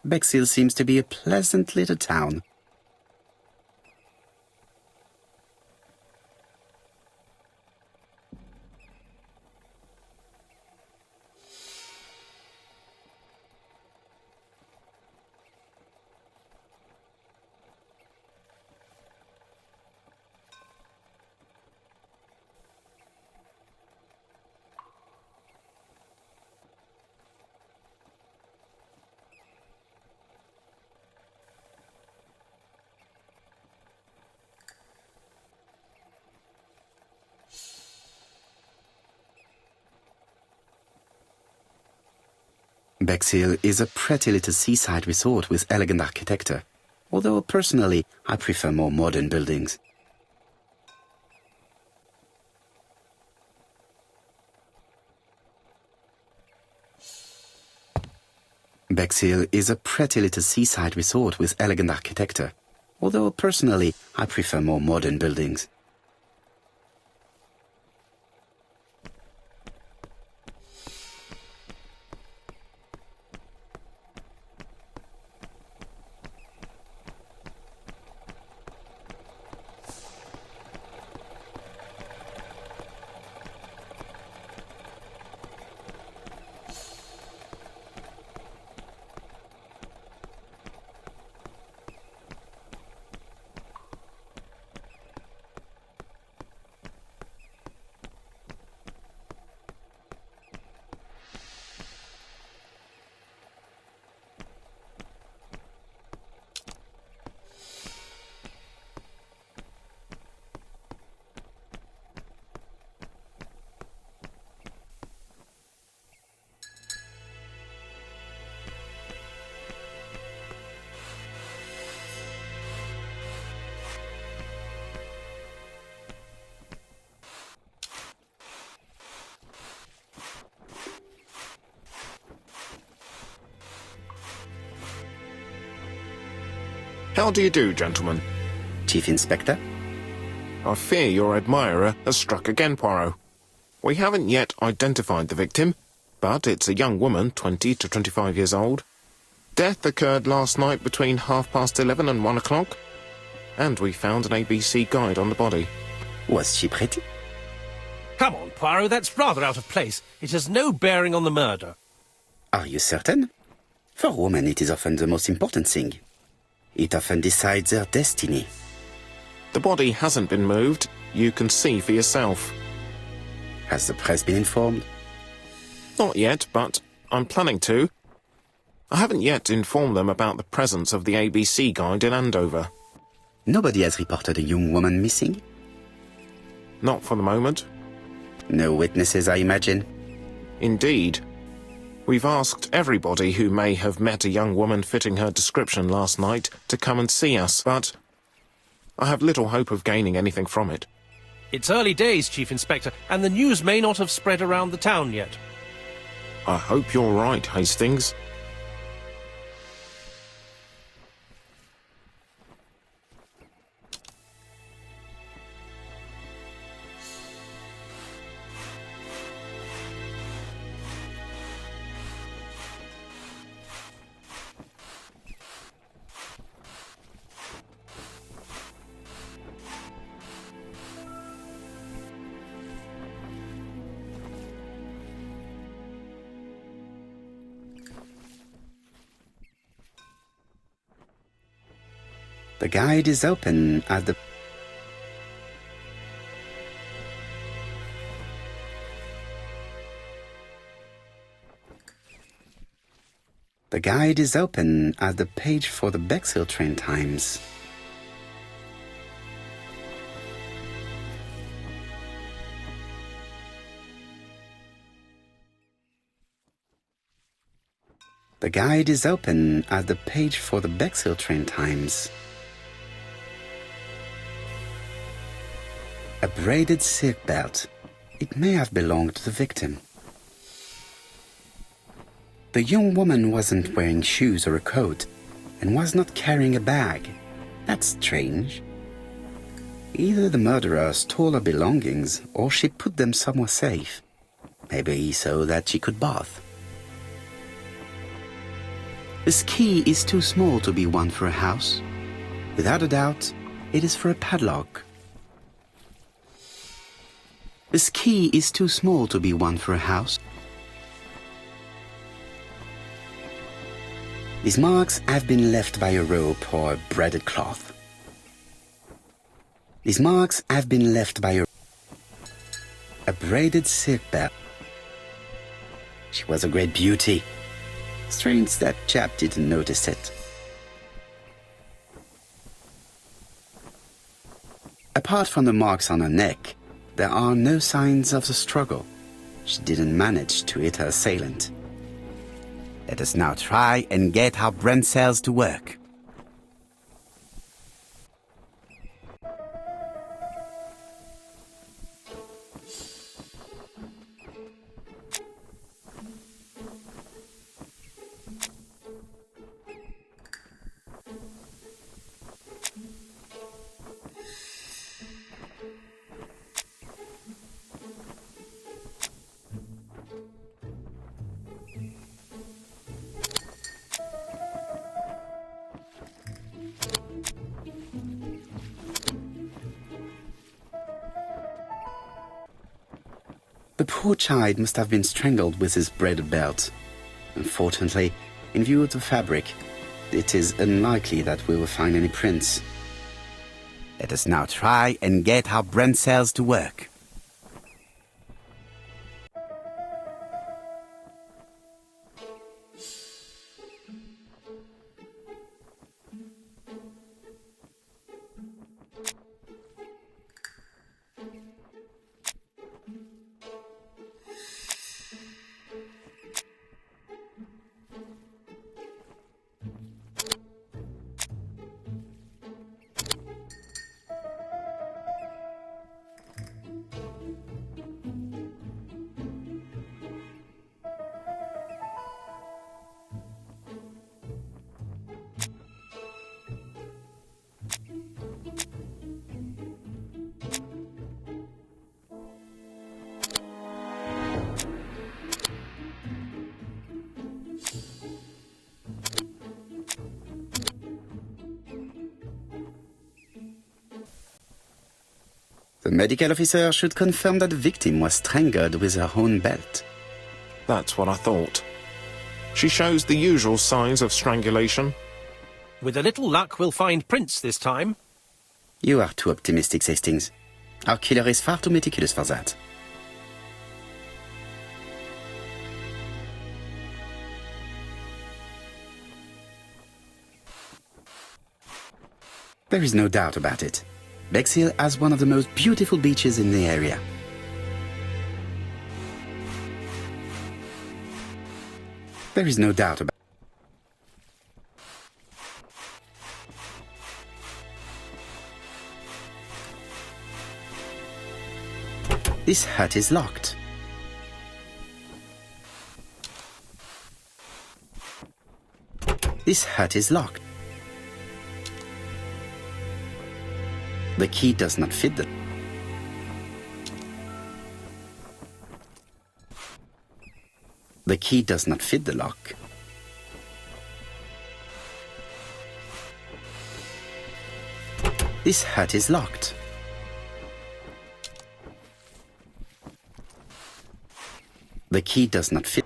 Bexhill seems to be a pleasant little town. Bexhill is a pretty little seaside resort with elegant architecture, although personally I prefer more modern buildings. Bexhill is a pretty little seaside resort with elegant architecture, although personally I prefer more modern buildings. How do you do, gentlemen? Chief Inspector? I fear your admirer has struck again, Poirot. We haven't yet identified the victim, but it's a young woman, 20 to 25 years old. Death occurred last night between 11:30 and 1 o'clock, and we found an ABC guide on the body. Was she pretty? Come on, Poirot, that's rather out of place. It has no bearing on the murder. Are you certain? For women it is often the most important thing. It often decides their destiny. The body hasn't been moved. You can see for yourself. Has the press been informed? Not yet, but I'm planning to. I haven't yet informed them about the presence of the ABC guide in Andover. Nobody has reported a young woman missing? Not for the moment. No witnesses, I imagine? Indeed. We've asked everybody who may have met a young woman fitting her description last night to come and see us, but I have little hope of gaining anything from it. It's early days, Chief Inspector, and the news may not have spread around the town yet. I hope you're right, Hastings. The guide is open at the... The guide is open at the page for the Bexhill train times. The guide is open at the page for the Bexhill train times. A braided silk belt. It may have belonged to the victim. The young woman wasn't wearing shoes or a coat and was not carrying a bag. That's strange. Either the murderer stole her belongings or she put them somewhere safe. Maybe so that she could bath. This key is too small to be one for a house. Without a doubt, it is for a padlock. This key is too small to be one for a house. These marks have been left by a rope or a braided cloth. These marks have been left by a braided silk belt. She was a great beauty. Strange that chap didn't notice it. Apart from the marks on her neck, there are no signs of the struggle. She didn't manage to hit her assailant. Let us now try and get our brain cells to work. The poor child must have been strangled with his braided belt. Unfortunately, in view of the fabric, it is unlikely that we will find any prints. Let us now try and get our brain cells to work. The medical officer should confirm that the victim was strangled with her own belt. That's what I thought. She shows the usual signs of strangulation. With a little luck, we'll find prints this time. You are too optimistic, Hastings. Our killer is far too meticulous for that. There is no doubt about it. Bexhill has one of the most beautiful beaches in the area. There is no doubt about it. This hut is locked. This hut is locked. The key does not fit the... The key does not fit the lock. This hut is locked. The key does not fit.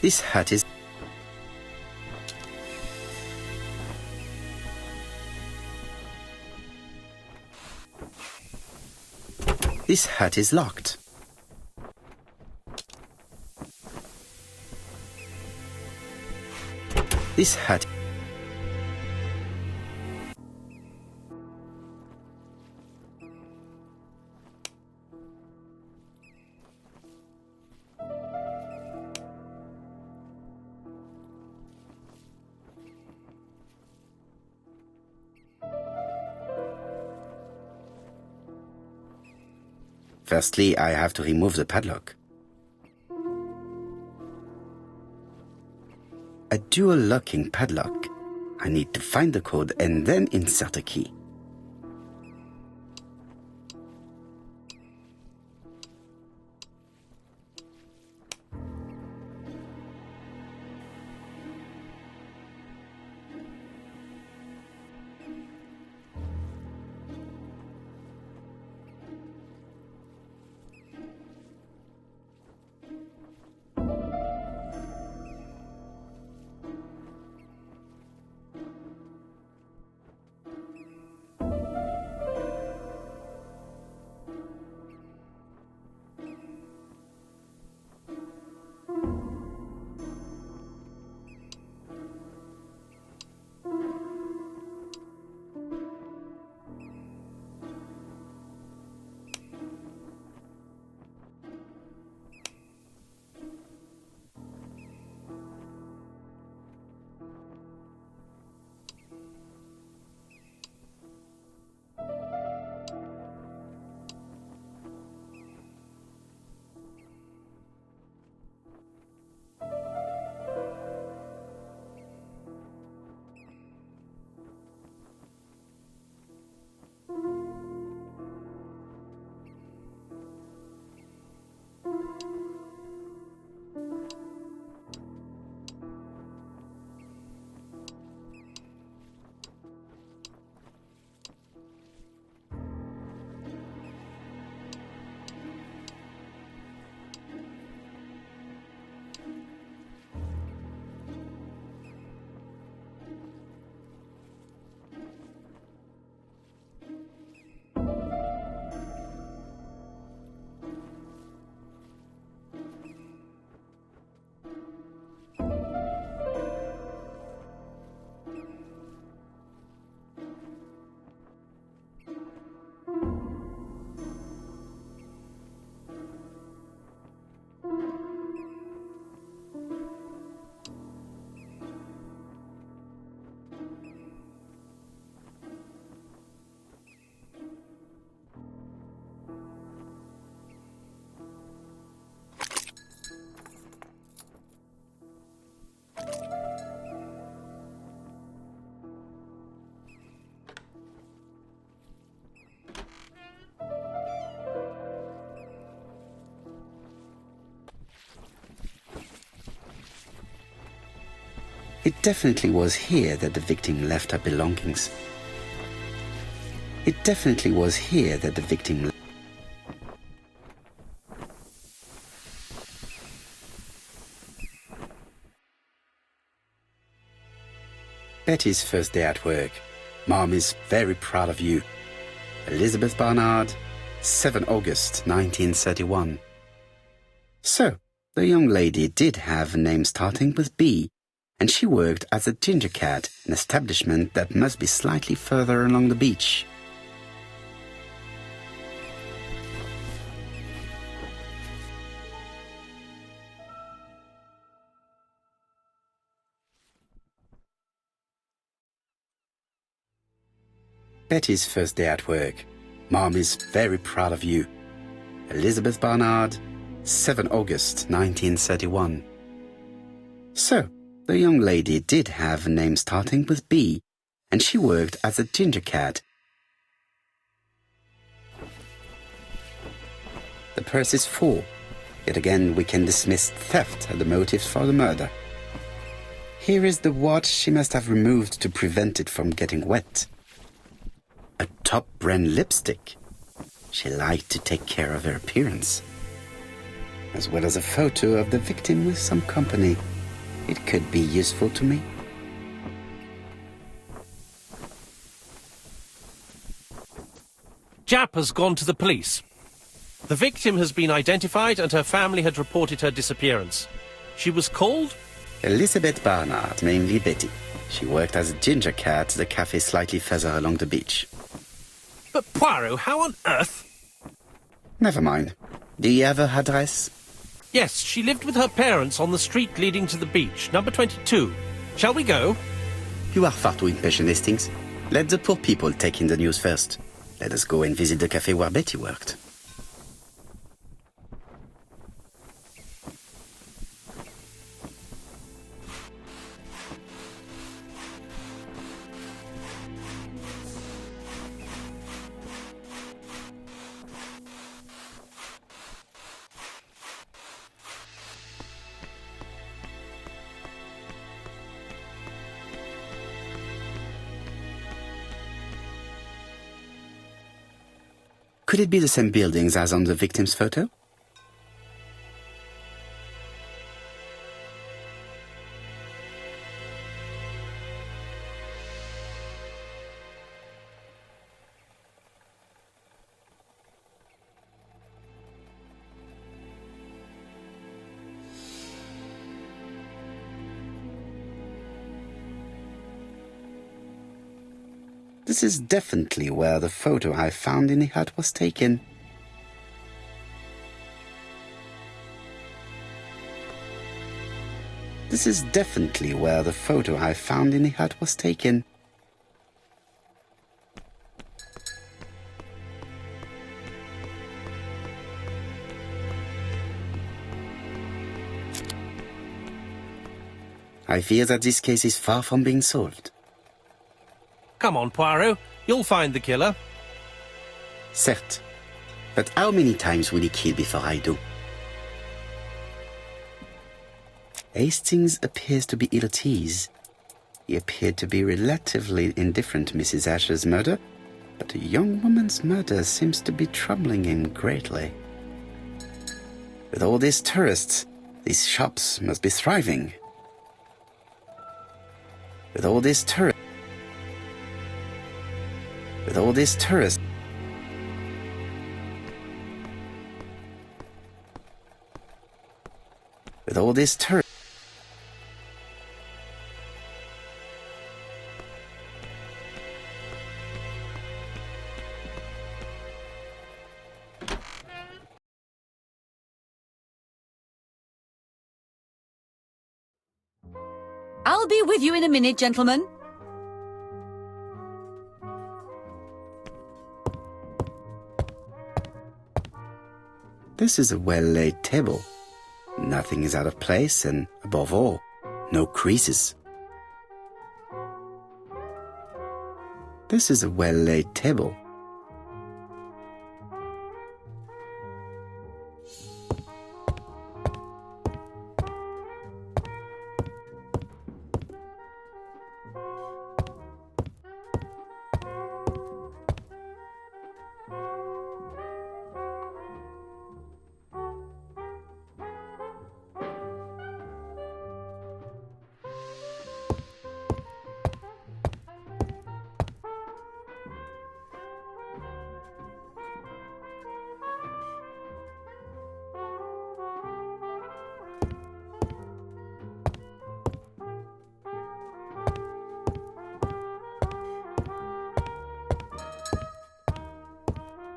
This hut is... This hut is locked. This hut... Firstly, I have to remove the padlock. A dual locking padlock. I need to find the code and then insert a key. It definitely was here that the victim left her belongings. It definitely was here that the victim... Betty's first day at work. Mom is very proud of you. Elizabeth Barnard, 7 August 1931. So, the young lady did have a name starting with B, and she worked as a ginger cat, an establishment that must be slightly further along the beach. Betty's first day at work. Mom is very proud of you. Elizabeth Barnard, 7 August 1931. So, the young lady did have a name starting with B, and she worked as a ginger cat. The purse is full. Yet again we can dismiss theft as the motive for the murder. Here is the watch she must have removed to prevent it from getting wet. A top brand lipstick. She liked to take care of her appearance. As well as a photo of the victim with some company. It could be useful to me. Jap has gone to the police. The victim has been identified and her family had reported her disappearance. She was called? Elizabeth Barnard, mainly Betty. She worked as a ginger cat at the cafe slightly further along the beach. But Poirot, how on earth? Never mind. Do you have her address? Yes, she lived with her parents on the street leading to the beach, number 22. Shall we go? You are far too impatient, Hastings. Let the poor people take in the news first. Let us go and visit the cafe where Betty worked. Could it be the same buildings as on the victim's photo? This is definitely where the photo I found in the hut was taken. This is definitely where the photo I found in the hut was taken. I fear that this case is far from being solved. Come on, Poirot. You'll find the killer. Certes. But how many times will he kill before I do? Hastings appears to be ill at ease. He appeared to be relatively indifferent to Mrs. Asher's murder, but a young woman's murder seems to be troubling him greatly. With all these tourists, these shops must be thriving. With all these tourists, with all these tourists, with all these tourists, I'll be with you in a minute, gentlemen. This is a well-laid table. Nothing is out of place and, above all, no creases. This is a well-laid table.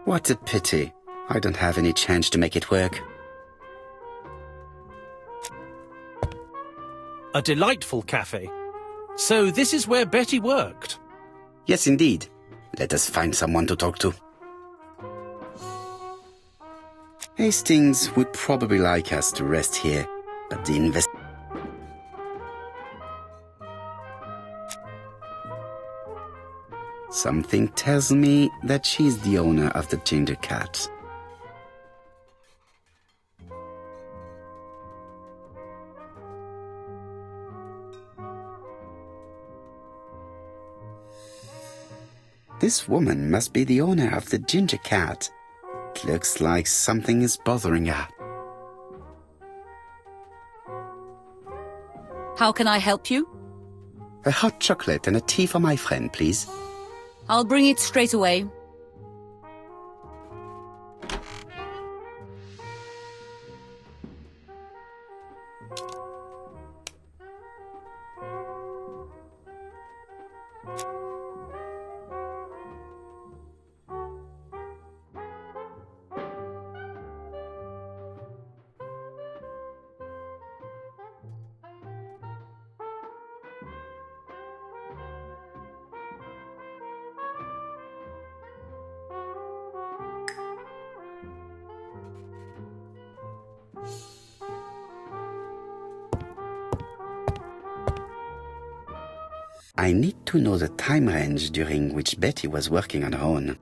What a pity. I don't have any change to make it work. A delightful cafe. So this is where Betty worked. Yes, indeed. Let us find someone to talk to. Hastings would probably like us to rest here, but the Something tells me that she's the owner of the ginger cat. This woman must be the owner of the ginger cat. It looks like something is bothering her. How can I help you? A hot chocolate and a tea for my friend, please. I'll bring it straight away. I need to know the time range during which Betty was working on her own.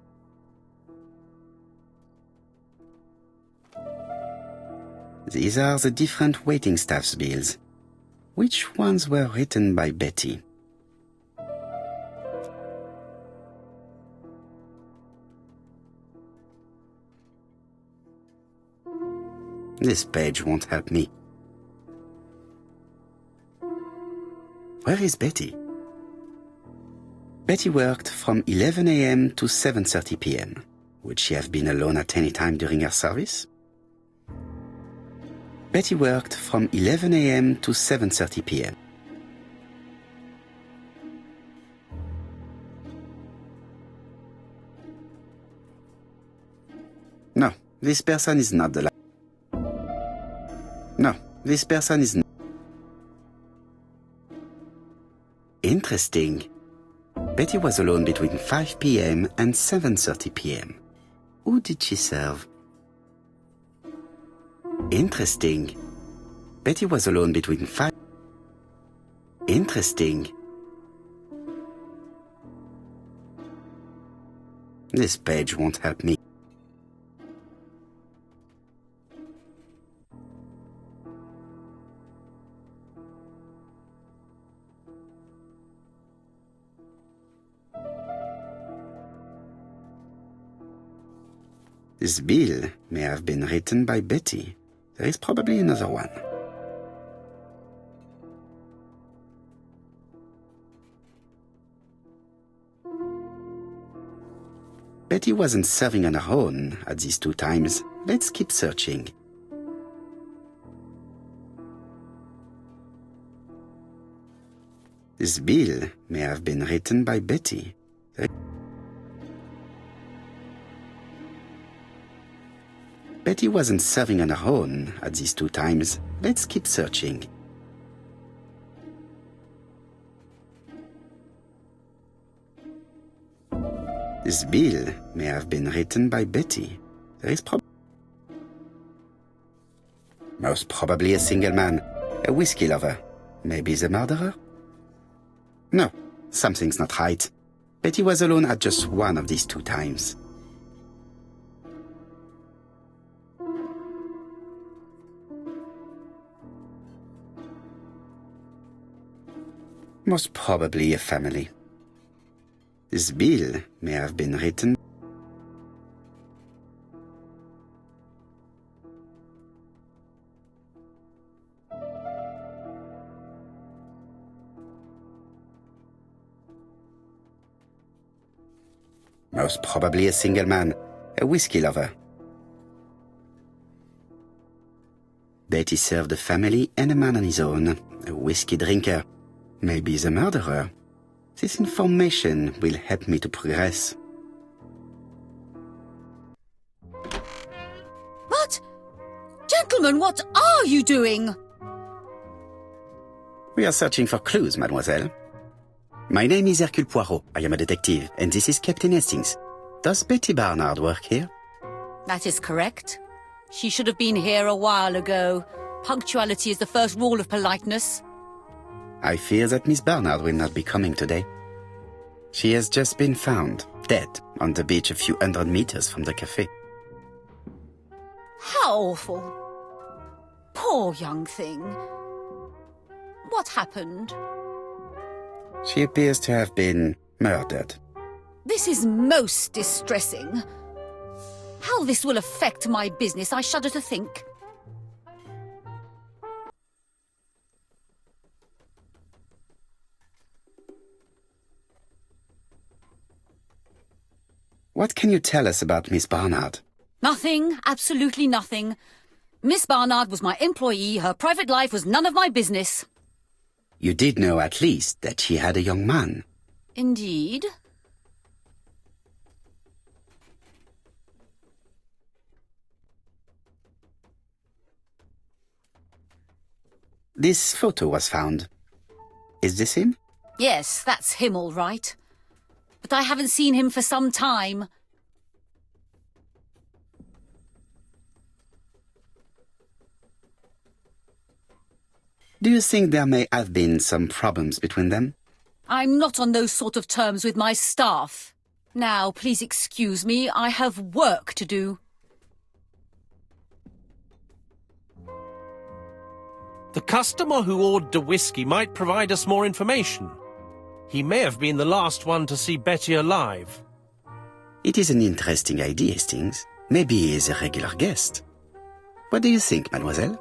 These are the different waiting staff's bills. Which ones were written by Betty? This page won't help me. Where is Betty? Betty worked from 11 a.m. to 7:30 p.m. Would she have been alone at any time during her service? Betty worked from 11 a.m. to 7:30 p.m. No, this person is not the No, this person is not. Interesting. Betty was alone between 5 p.m. and 7:30 p.m. Who did she serve? Interesting. Betty was alone between 5... Interesting. This page won't help me. This bill may have been written by Betty. There is probably another one. Betty wasn't serving on her own at these two times. Let's keep searching. This bill may have been written by Betty. Betty wasn't serving on her own at these two times. Let's keep searching. This bill may have been written by Betty. There is most probably a single man, a whiskey lover. Maybe the murderer? No, something's not right. Betty was alone at just one of these two times. Most probably a family. This bill may have been written. Most probably a single man, a whiskey lover. Betty served a family and a man on his own, a whiskey drinker. Maybe the murderer. This information will help me to progress. But, gentlemen, what are you doing? We are searching for clues, mademoiselle. My name is Hercule Poirot. I am a detective, and this is Captain Hastings. Does Betty Barnard work here? That is correct. She should have been here a while ago. Punctuality is the first rule of politeness. I fear that Miss Barnard will not be coming today. She has just been found, dead, on the beach a few hundred meters from the cafe. How awful. Poor young thing. What happened? She appears to have been murdered. This is most distressing. How this will affect my business, I shudder to think. What can you tell us about Miss Barnard? Nothing, absolutely nothing. Miss Barnard was my employee. Her private life was none of my business. You did know at least that she had a young man. Indeed. This photo was found. Is this him? Yes, that's him all right. But I haven't seen him for some time. Do you think there may have been some problems between them? I'm not on those sort of terms with my staff. Now, please excuse me, I have work to do. The customer who ordered the whiskey might provide us more information. He may have been the last one to see Betty alive. It is an interesting idea, Hastings. Maybe he is a regular guest. What do you think, mademoiselle?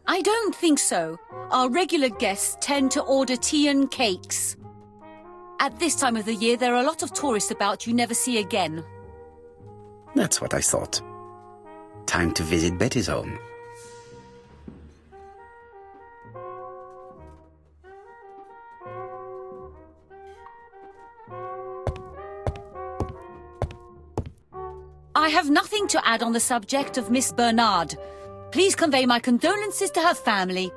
I don't think so. Our regular guests tend to order tea and cakes. At this time of the year, there are a lot of tourists about you never see again. That's what I thought. Time to visit Betty's home. I have nothing to add on the subject of Miss Bernard. Please convey my condolences to her family.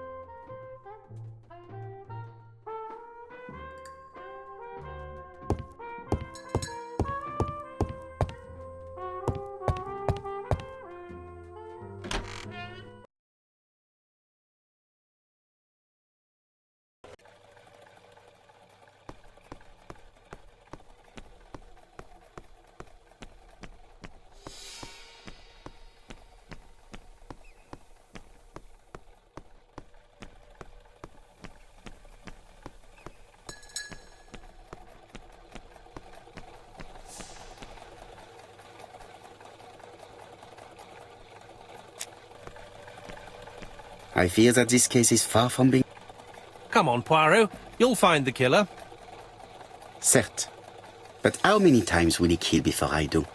I fear that this case is far from being... Come on, Poirot. You'll find the killer. Certes. But how many times will he kill before I do?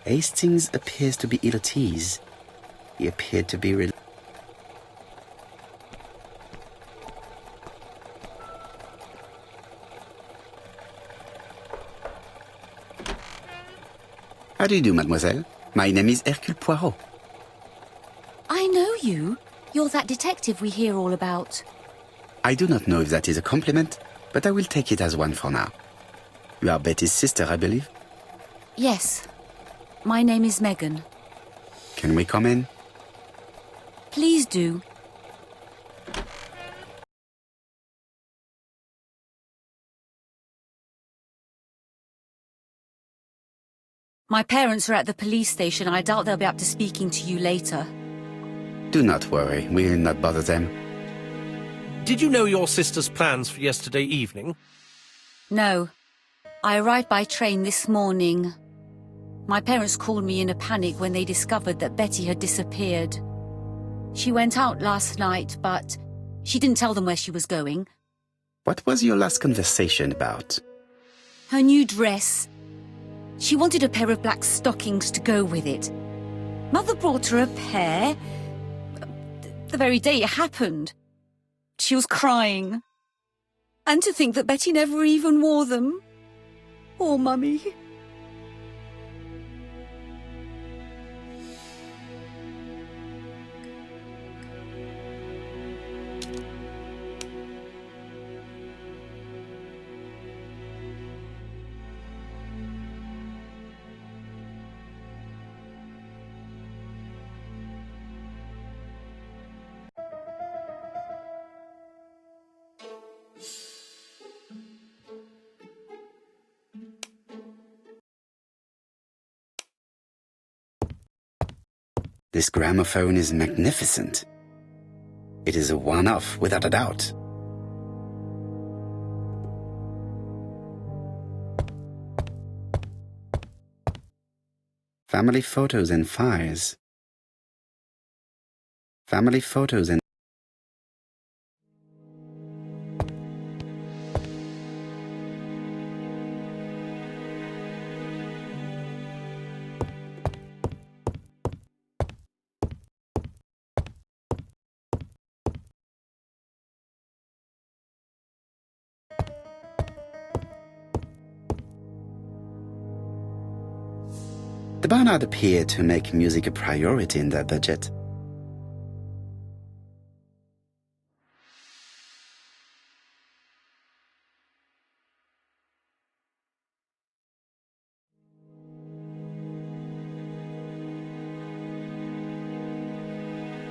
Hastings appears to be ill at ease. He appeared to be... How do you do, mademoiselle? My name is Hercule Poirot. I know you. You're that detective we hear all about. I do not know if that is a compliment, but I will take it as one for now. You are Betty's sister, I believe? Yes. My name is Megan. Can we come in? Please do. My parents are at the police station. I doubt they'll be up to speaking to you later. Do not worry, we will not bother them. Did you know your sister's plans for yesterday evening? No. I arrived by train this morning. My parents called me in a panic when they discovered that Betty had disappeared. She went out last night, but she didn't tell them where she was going. What was your last conversation about? Her new dress. She wanted a pair of black stockings to go with it. Mother brought her a pair. The very day it happened. She was crying. And to think that Betty never even wore them. Poor Mummy. This gramophone is magnificent. It is a one-off, without a doubt. Family photos and fires. Family photos and... The Barnard appeared to make music a priority in their budget.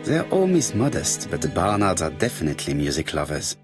Their home is modest, but the Barnards are definitely music lovers.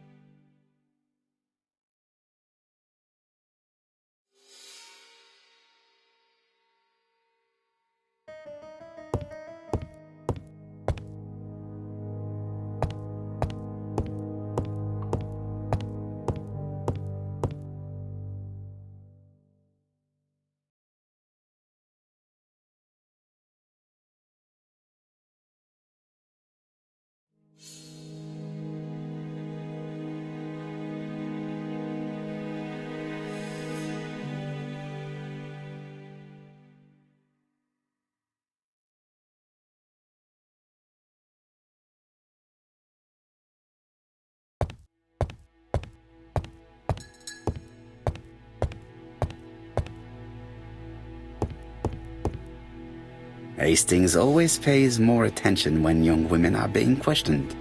Hastings always pays more attention when young women are being questioned.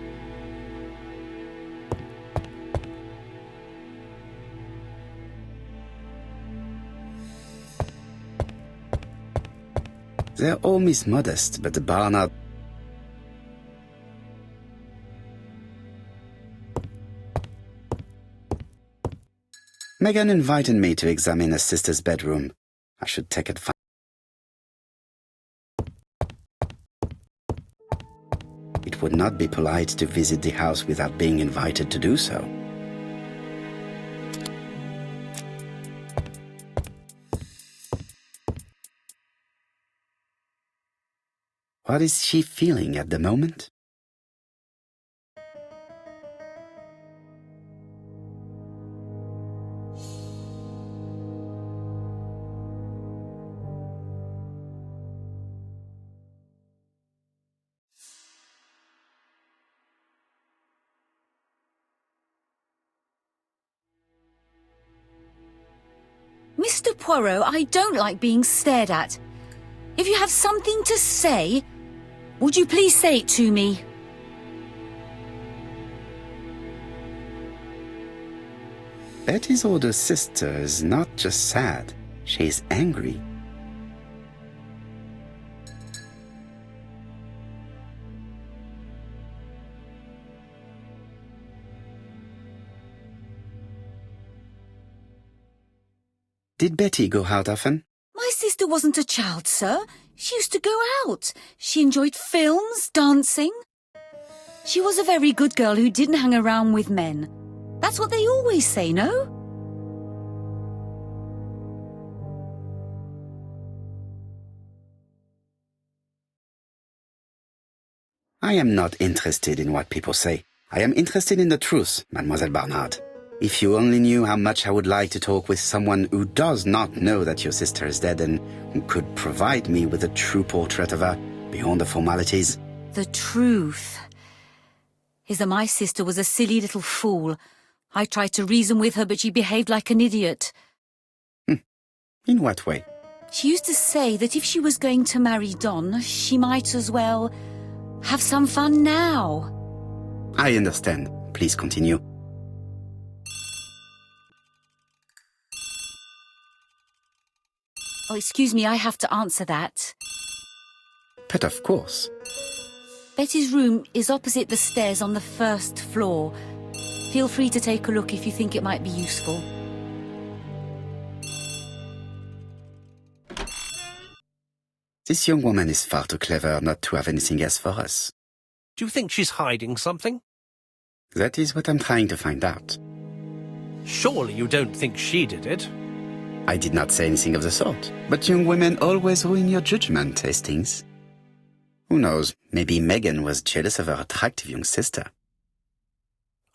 They're all Miss Modest, but the Barnard... Megan invited me to examine her sister's bedroom. I should take advantage. It would not be polite to visit the house without being invited to do so. What is she feeling at the moment? Mr. Poirot, I don't like being stared at. If you have something to say, would you please say it to me? Betty's older sister is not just sad, she's angry. Did Betty go out often? My sister wasn't a child, sir. She used to go out. She enjoyed films, dancing. She was a very good girl who didn't hang around with men. That's what they always say, no? I am not interested in what people say. I am interested in the truth, Mademoiselle Barnard. If you only knew how much I would like to talk with someone who does not know that your sister is dead and who could provide me with a true portrait of her, beyond the formalities. The truth is that my sister was a silly little fool. I tried to reason with her, but she behaved like an idiot. In what way? She used to say that if she was going to marry Don, she might as well have some fun now. I understand. Please continue. Oh, excuse me, I have to answer that. But of course. Betty's room is opposite the stairs on the first floor. Feel free to take a look if you think it might be useful. This young woman is far too clever not to have anything else for us. Do you think she's hiding something? That is what I'm trying to find out. Surely you don't think she did it? I did not say anything of the sort. But young women always ruin your judgment, Hastings. Who knows, maybe Megan was jealous of her attractive young sister.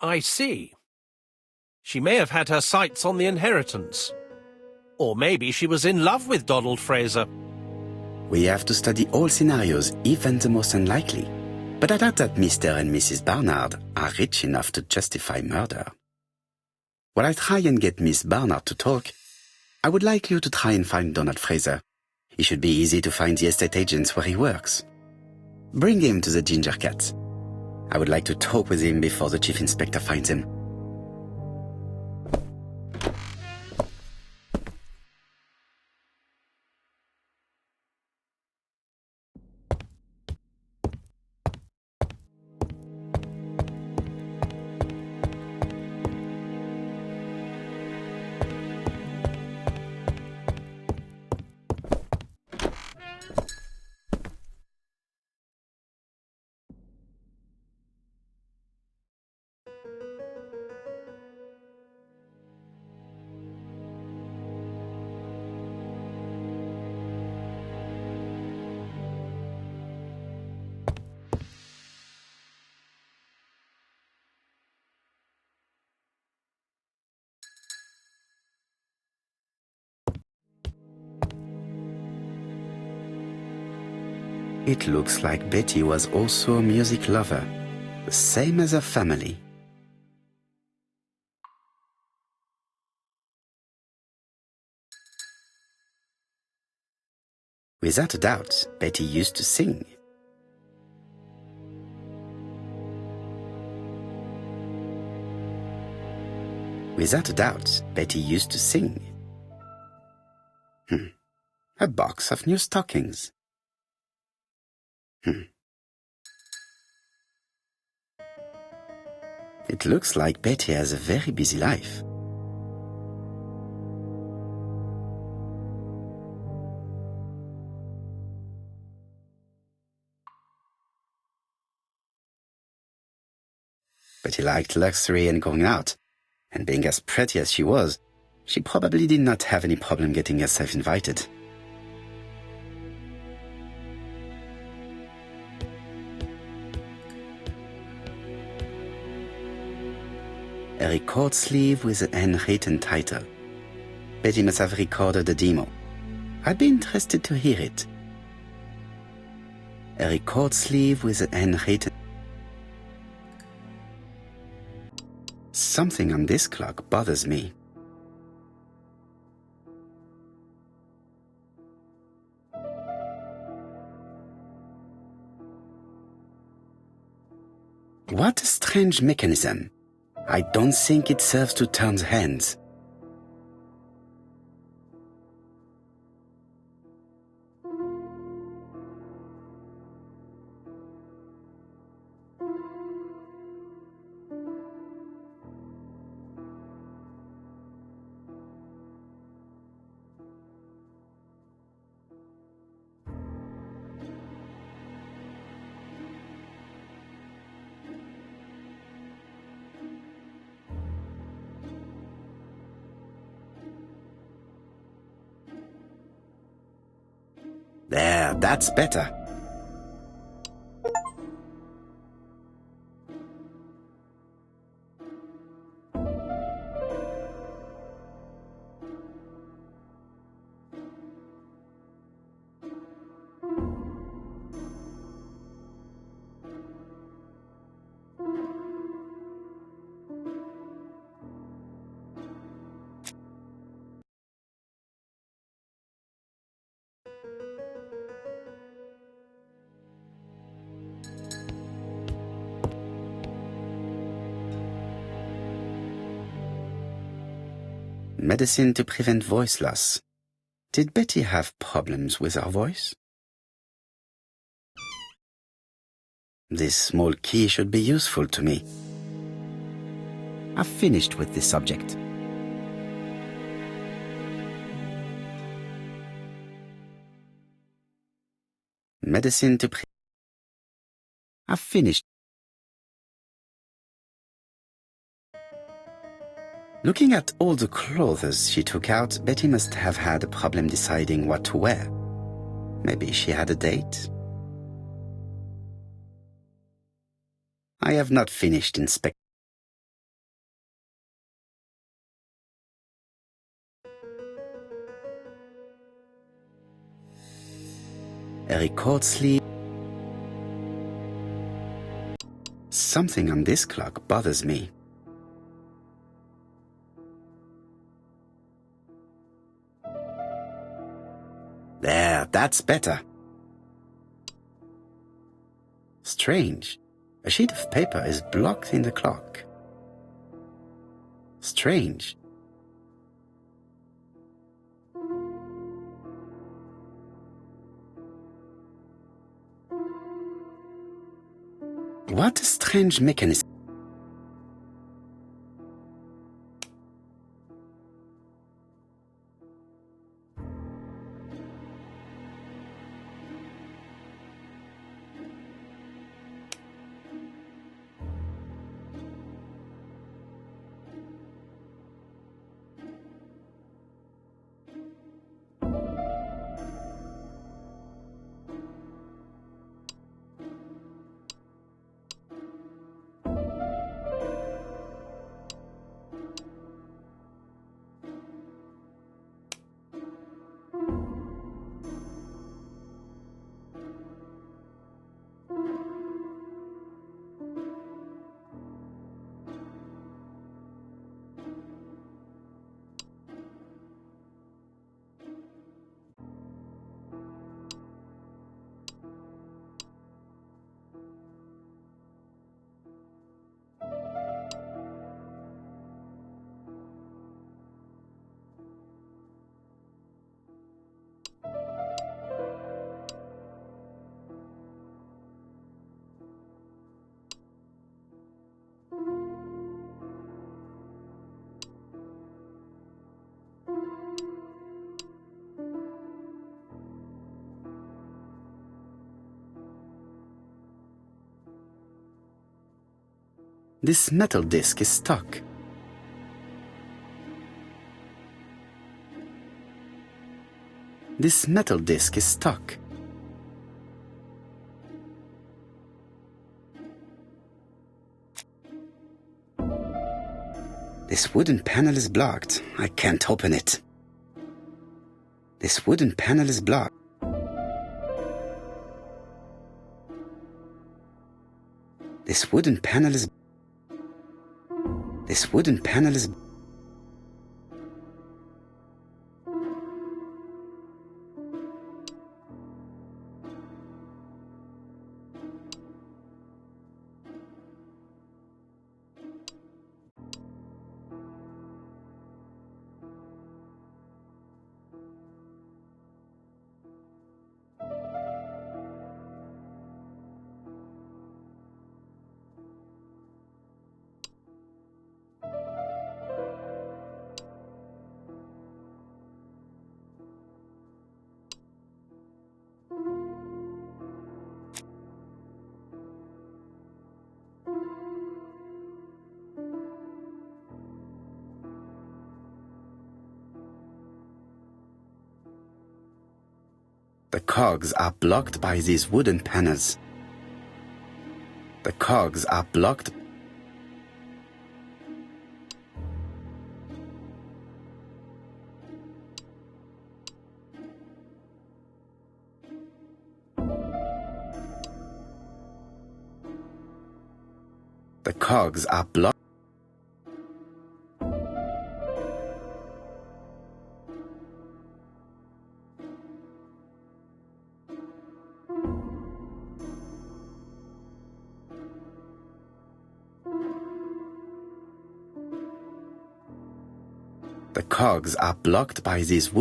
I see. She may have had her sights on the inheritance. Or maybe she was in love with Donald Fraser. We have to study all scenarios, even the most unlikely. But I doubt that Mr. and Mrs. Barnard are rich enough to justify murder. While I try and get Miss Barnard to talk, I would like you to try and find Donald Fraser. It should be easy to find the estate agents where he works. Bring him to the Ginger Cat. I would like to talk with him before the chief inspector finds him. It looks like Betty was also a music lover, the same as her family. Without a doubt, Betty used to sing. Without a doubt, Betty used to sing. A box of new stockings. It looks like Betty has a very busy life. Betty liked luxury and going out, and being as pretty as she was, she probably did not have any problem getting herself invited. A record sleeve with an handwritten title. Betty must have recorded the demo. I'd be interested to hear it. A record sleeve with an handwritten... Something on this clock bothers me. What a strange mechanism. I don't think it serves to turn hands. There, that's better. Medicine to prevent voice loss. Did Betty have problems with her voice? This small key should be useful to me. I've finished with this subject. Medicine to I've finished. Looking at all the clothes she took out, Betty must have had a problem deciding what to wear. Maybe she had a date? I have not finished inspecting. A record sleeve. Something on this clock bothers me. There, that's better. Strange. A sheet of paper is blocked in the clock. Strange. What a strange mechanism. This metal disc is stuck. This metal disc is stuck. This wooden panel is blocked. I can't open it. This wooden panel is blocked. This wooden panel is... This wooden panel is... The cogs are blocked by these wooden panels. The cogs are blocked. The cogs are blocked. The cogs are blocked by these wo-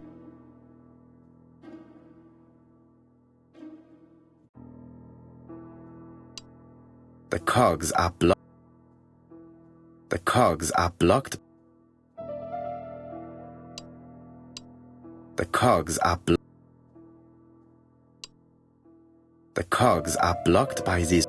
The cogs are blocked. The cogs are blocked. The cogs are blocked. The cogs are blocked by these.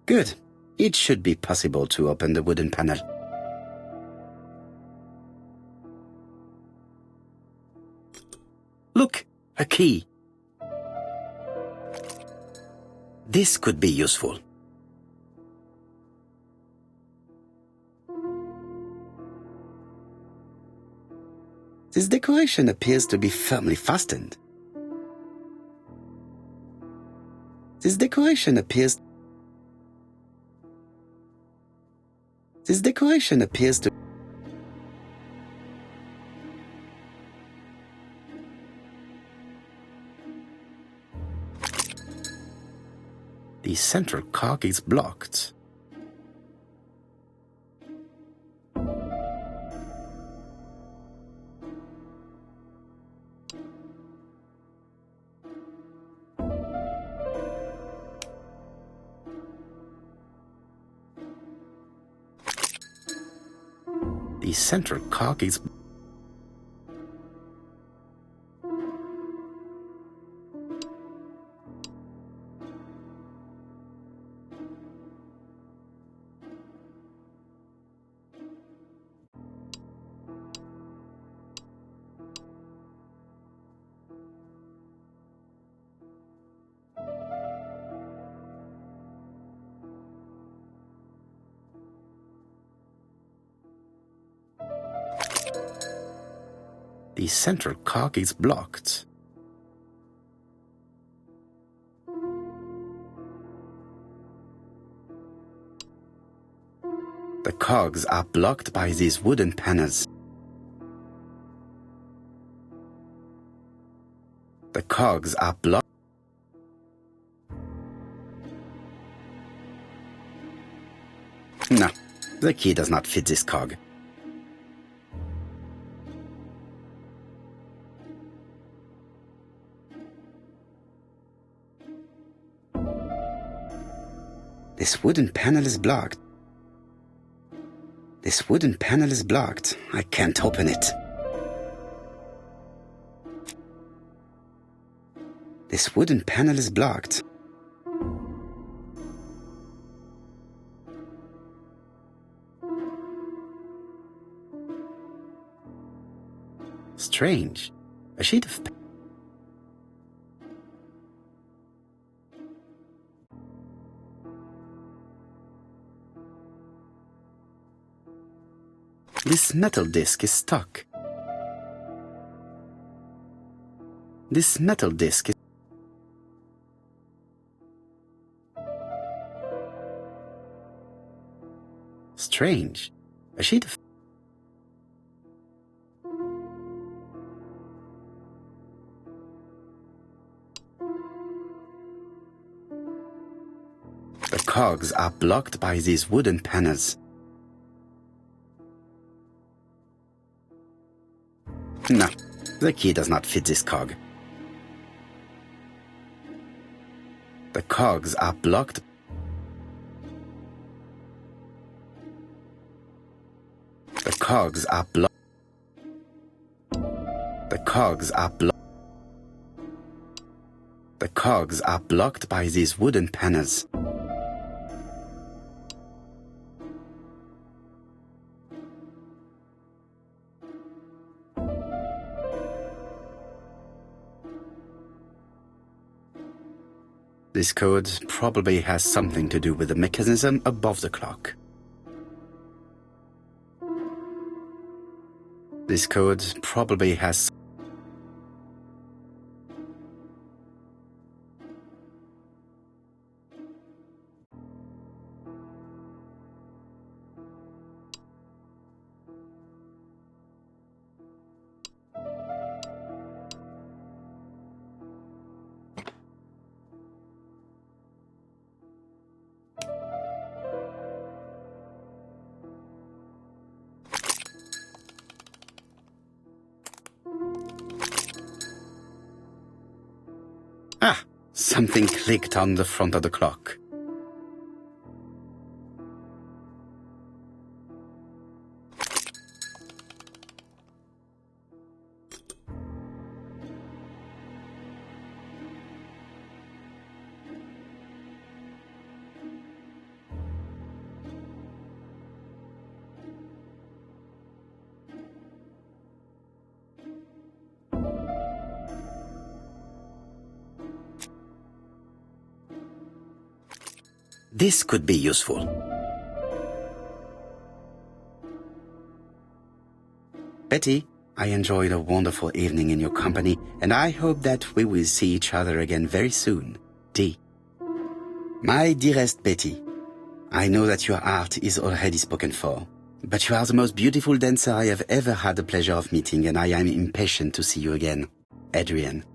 Good. It should be possible to open the wooden panel. Look, a key. This could be useful. This decoration appears to be firmly fastened. This decoration appears to... The central cog is blocked. The central cog is... The central cog is blocked. The cogs are blocked by these wooden panels. The cogs are blocked. No, the key does not fit this cog. This wooden panel is blocked. This wooden panel is blocked. I can't open it. This wooden panel is blocked. Strange. A sheet of paper. This metal disc is stuck. This metal disc is... Strange. A sheet of... The cogs are blocked by these wooden panels. No, the key does not fit this cog. The cogs are blocked. The cogs are blocked. The cogs are blocked. The cogs are blocked by these wooden panels. This code probably has something to do with the mechanism above the clock. This code probably has... Ah! Something clicked on the front of the clock. This could be useful. Betty, I enjoyed a wonderful evening in your company, and I hope that we will see each other again very soon. D. My dearest Betty, I know that your art is already spoken for, but you are the most beautiful dancer I have ever had the pleasure of meeting, and I am impatient to see you again. Adrian.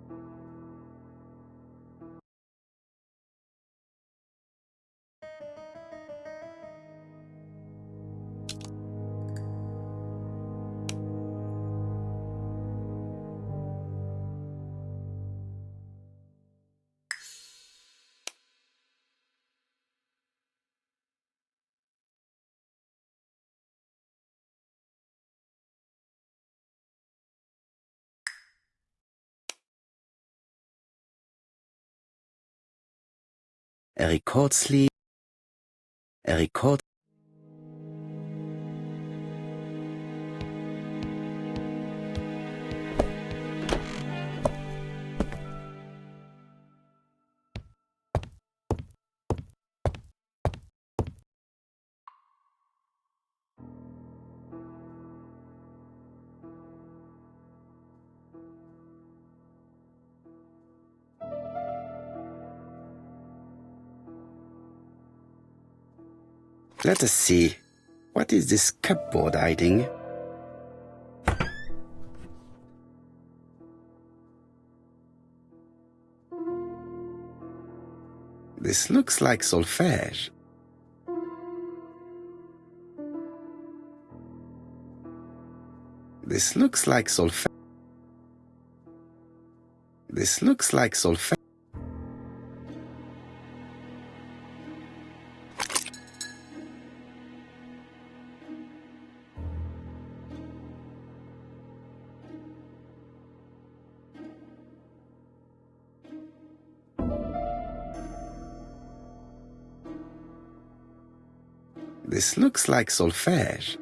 A record sleeve. A record. Let us see. What is this cupboard hiding? This looks like solfège. This looks like solfège. This looks like solfège. This looks like solfège.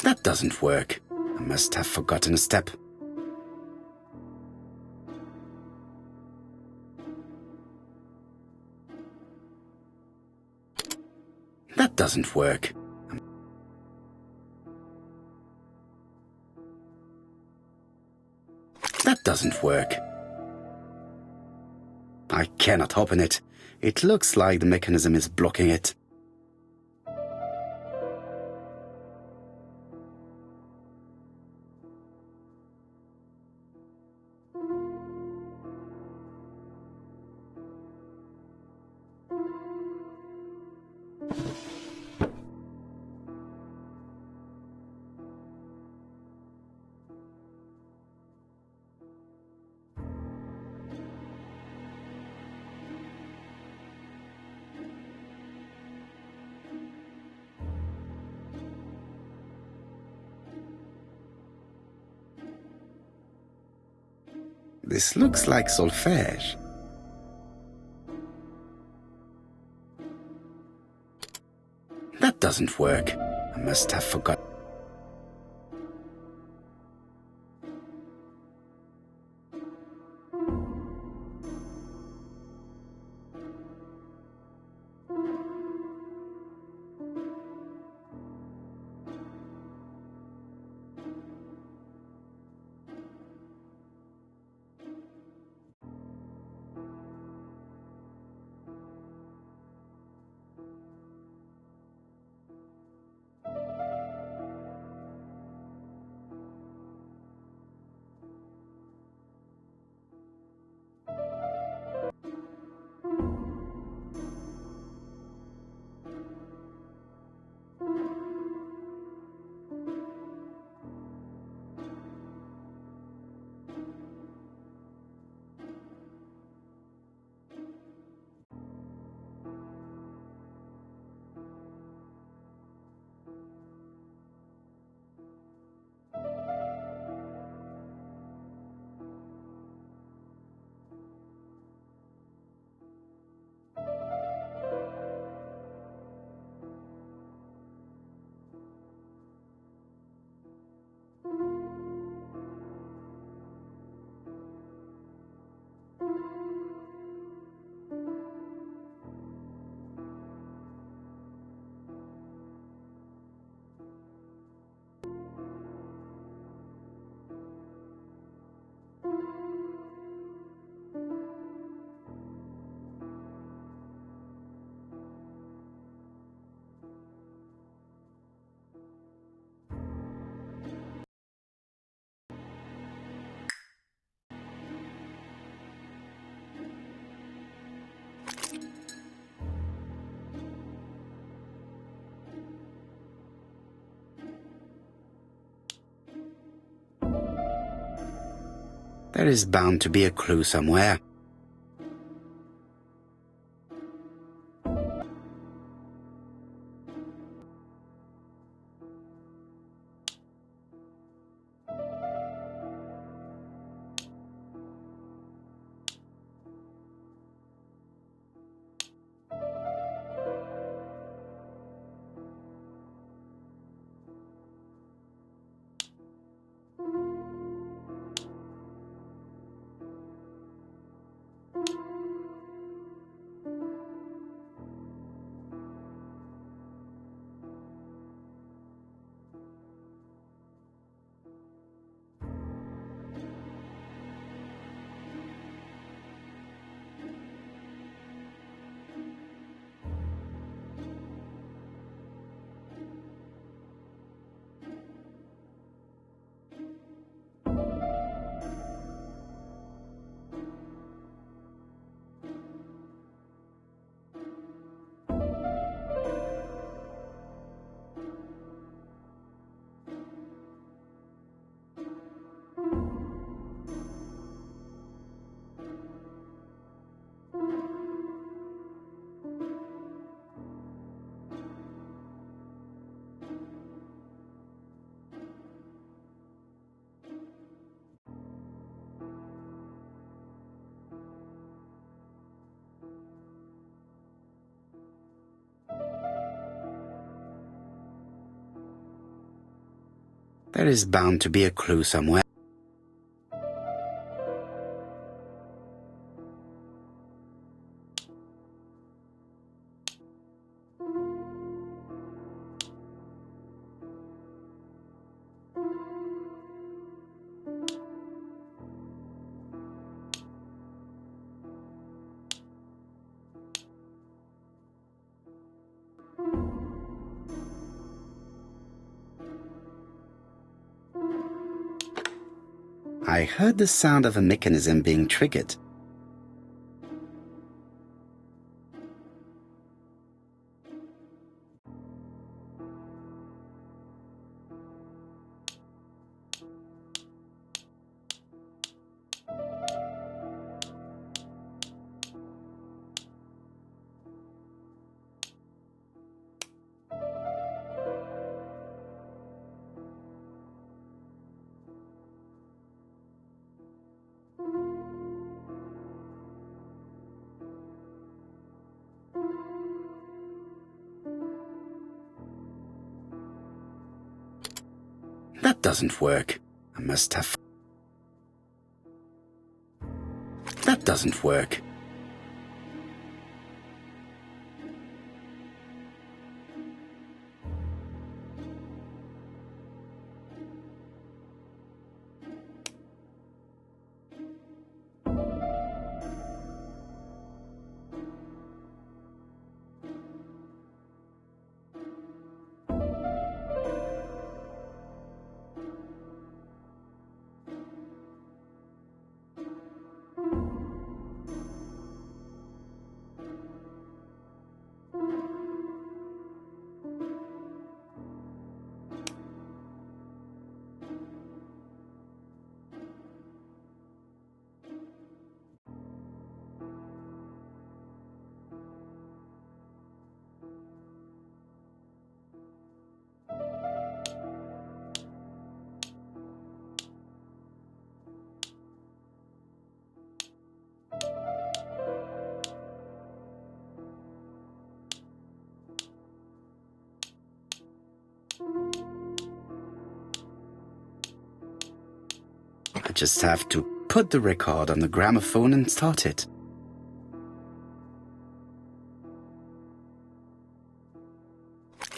That doesn't work. I must have forgotten a step. That doesn't work. That doesn't work. I cannot open it. It looks like the mechanism is blocking it. This looks like solfège. That doesn't work. I must have forgotten. There is bound to be a clue somewhere. There is bound to be a clue somewhere. I heard the sound of a mechanism being triggered. That doesn't work. I must have... That doesn't work. I just have to put the record on the gramophone and start it.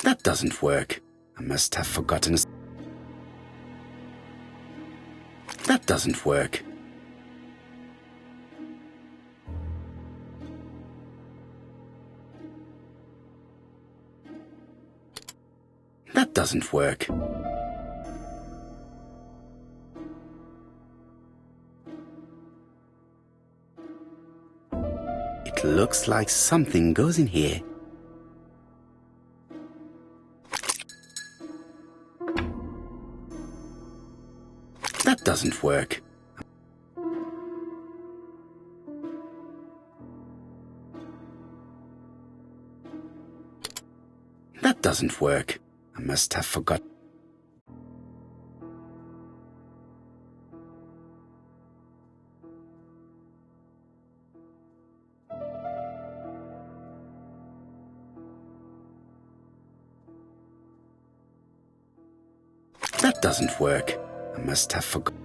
That doesn't work. I must have forgotten a... That doesn't work. That doesn't work. It looks like something goes in here. That doesn't work. That doesn't work. I must have forgotten. That doesn't work. I must have forgotten.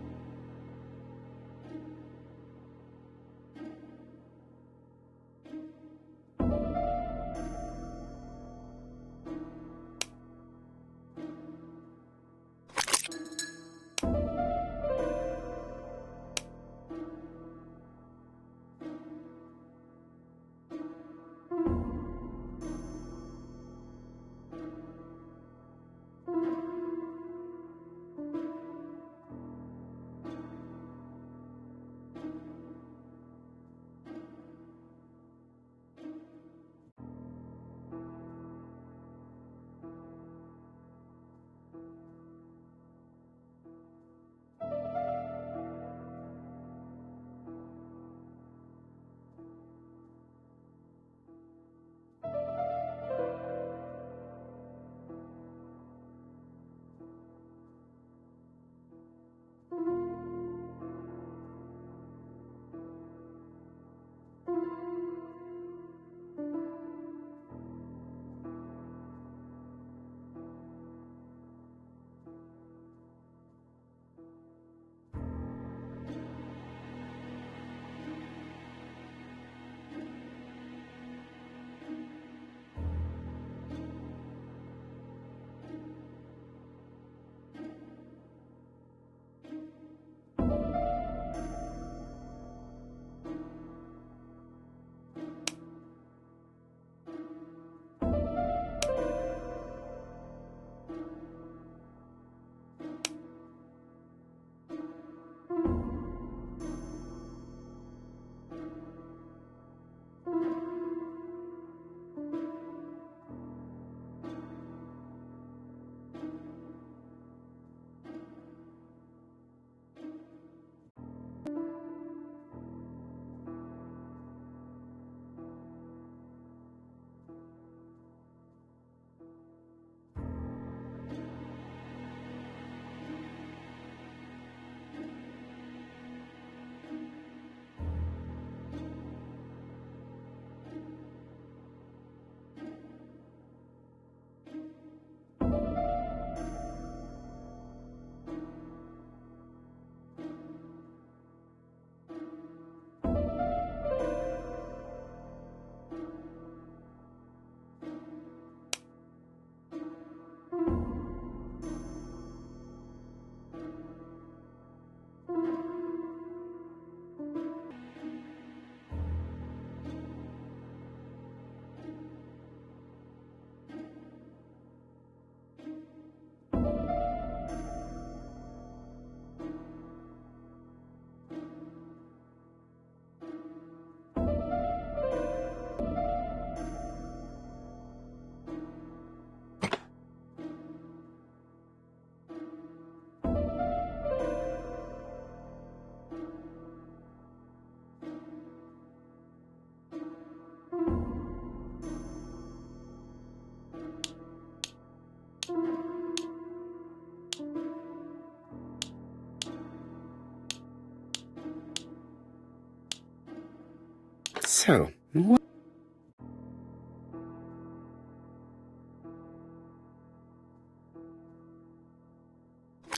So,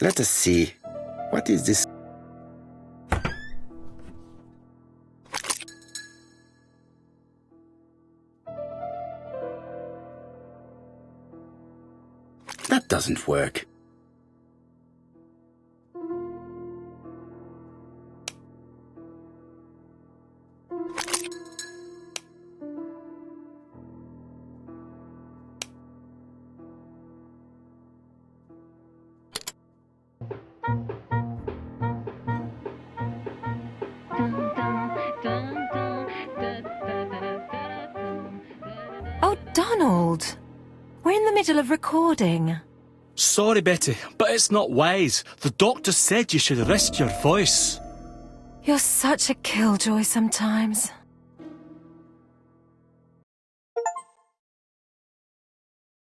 let us see. What is this? That doesn't work. Oh, Donald! We're in the middle of recording. Sorry, Betty, but it's not wise. The doctor said you should rest your voice. You're such a killjoy sometimes.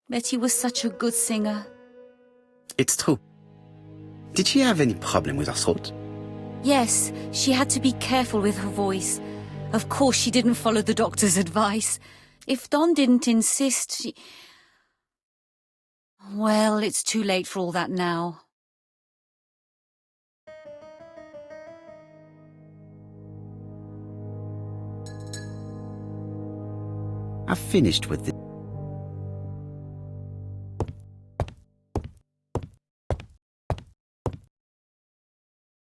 Betty was such a good singer. It's true. Did she have any problem with her throat? Yes, she had to be careful with her voice. Of course, she didn't follow the doctor's advice. If Don didn't insist, she... Well, it's too late for all that now. I've finished with this.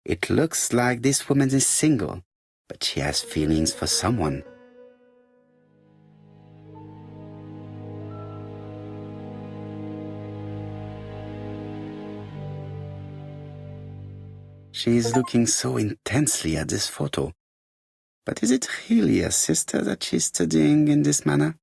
It looks like this woman is single, but she has feelings for someone. She is looking so intensely at this photo. But is it really her sister that she's studying in this manner?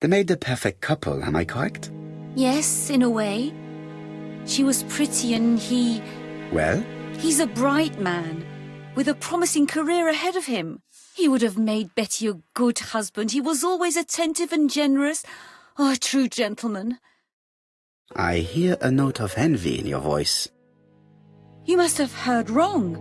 They made the perfect couple, am I correct? Yes, in a way. She was pretty and he... Well? He's a bright man, with a promising career ahead of him. He would have made Betty a good husband. He was always attentive and generous. Oh, a true gentleman. I hear a note of envy in your voice. You must have heard wrong.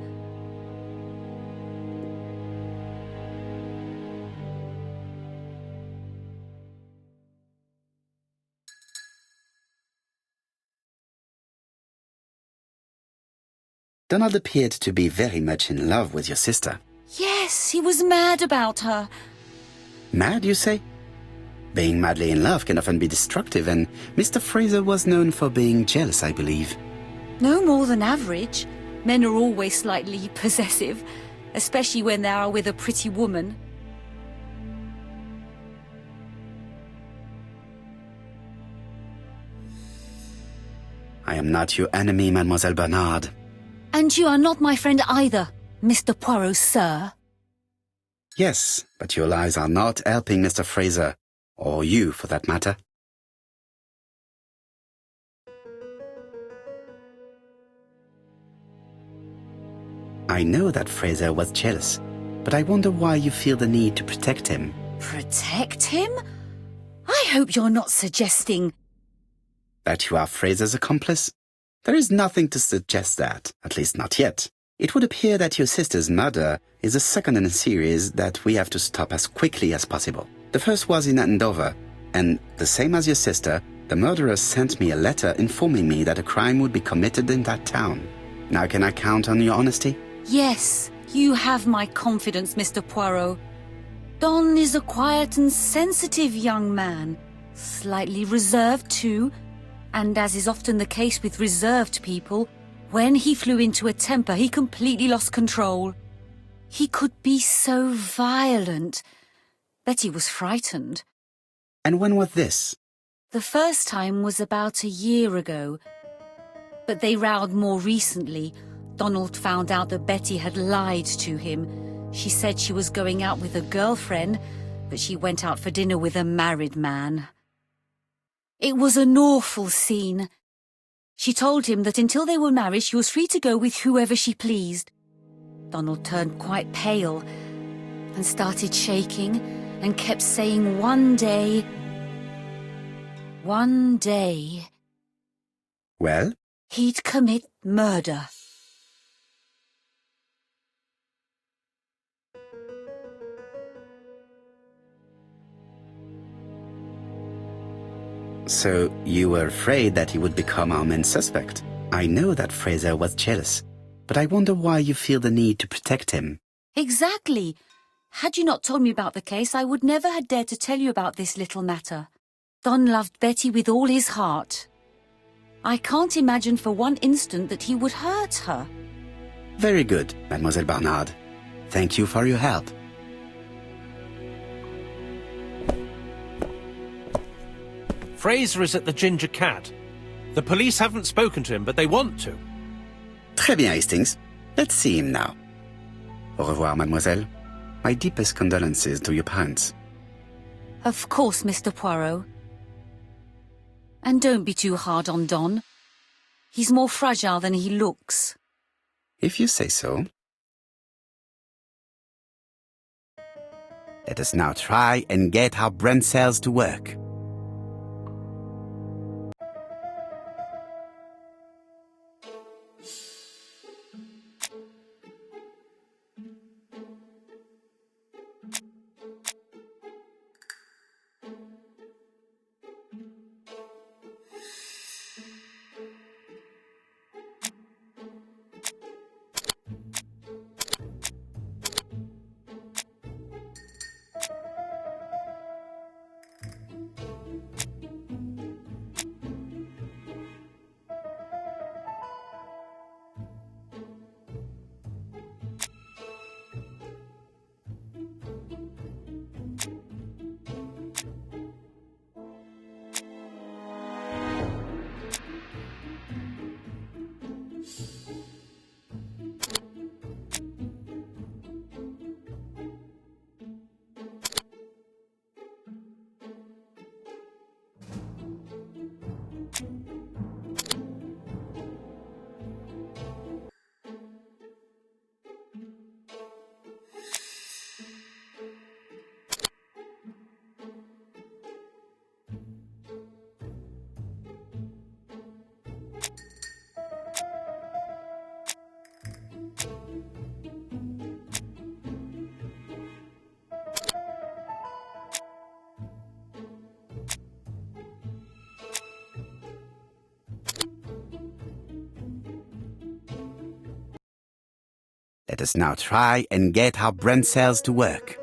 Donald appeared to be very much in love with your sister. Yes, he was mad about her. Mad, you say? Being madly in love can often be destructive, and Mr. Fraser was known for being jealous, I believe. No more than average. Men are always slightly possessive, especially when they are with a pretty woman. I am not your enemy, Mademoiselle Bernard. And you are not my friend either, Mr. Poirot, sir. Yes, but your lies are not helping Mr. Fraser, or you for that matter. I know that Fraser was jealous, but I wonder why you feel the need to protect him. Protect him? I hope you're not suggesting... That you are Fraser's accomplice? There is nothing to suggest that, at least not yet. It would appear that your sister's murder is the second in a series that we have to stop as quickly as possible. The first was in Andover, and the same as your sister, the murderer sent me a letter informing me that a crime would be committed in that town. Now can I count on your honesty? Yes, you have my confidence, Mr. Poirot. Don is a quiet and sensitive young man. Slightly reserved, too. And as is often the case with reserved people, when he flew into a temper, he completely lost control. He could be so violent. Betty was frightened. And when was this? The first time was about a year ago. But they rowed more recently. Donald found out that Betty had lied to him. She said she was going out with a girlfriend, but she went out for dinner with a married man. It was an awful scene. She told him that until they were married, she was free to go with whoever she pleased. Donald turned quite pale and started shaking and kept saying one day. Well? He'd commit murder. So you were afraid that he would become our main suspect. I know that Fraser was jealous, but I wonder why you feel the need to protect him. Exactly. Had you not told me about the case, I would never have dared to tell you about this little matter. Don loved Betty with all his heart. I can't imagine for one instant that he would hurt her. Very good, Mademoiselle Barnard. Thank you for your help. Fraser is at the Ginger Cat. The police haven't spoken to him, but they want to. Très bien, Hastings. Let's see him now. Au revoir, mademoiselle. My deepest condolences to your parents. Of course, Mr. Poirot. And don't be too hard on Don. He's more fragile than he looks. If you say so. Let us now try and get our brain cells to work. Let us now try and get our brain cells to work.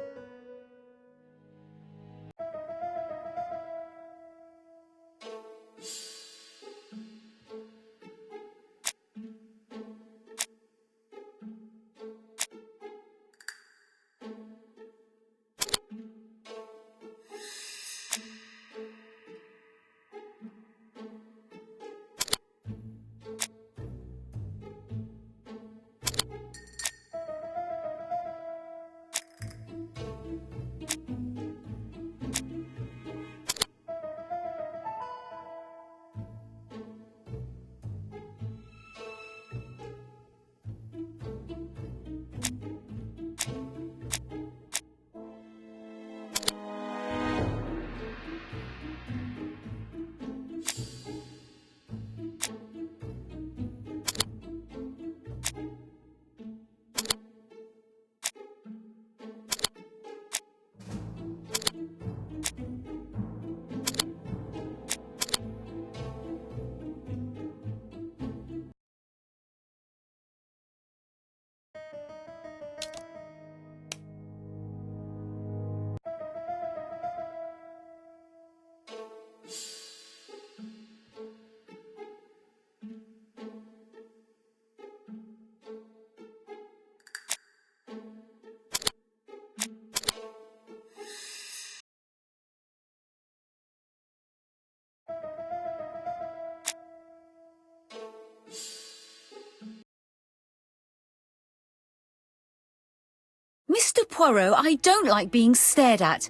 Poirot, I don't like being stared at.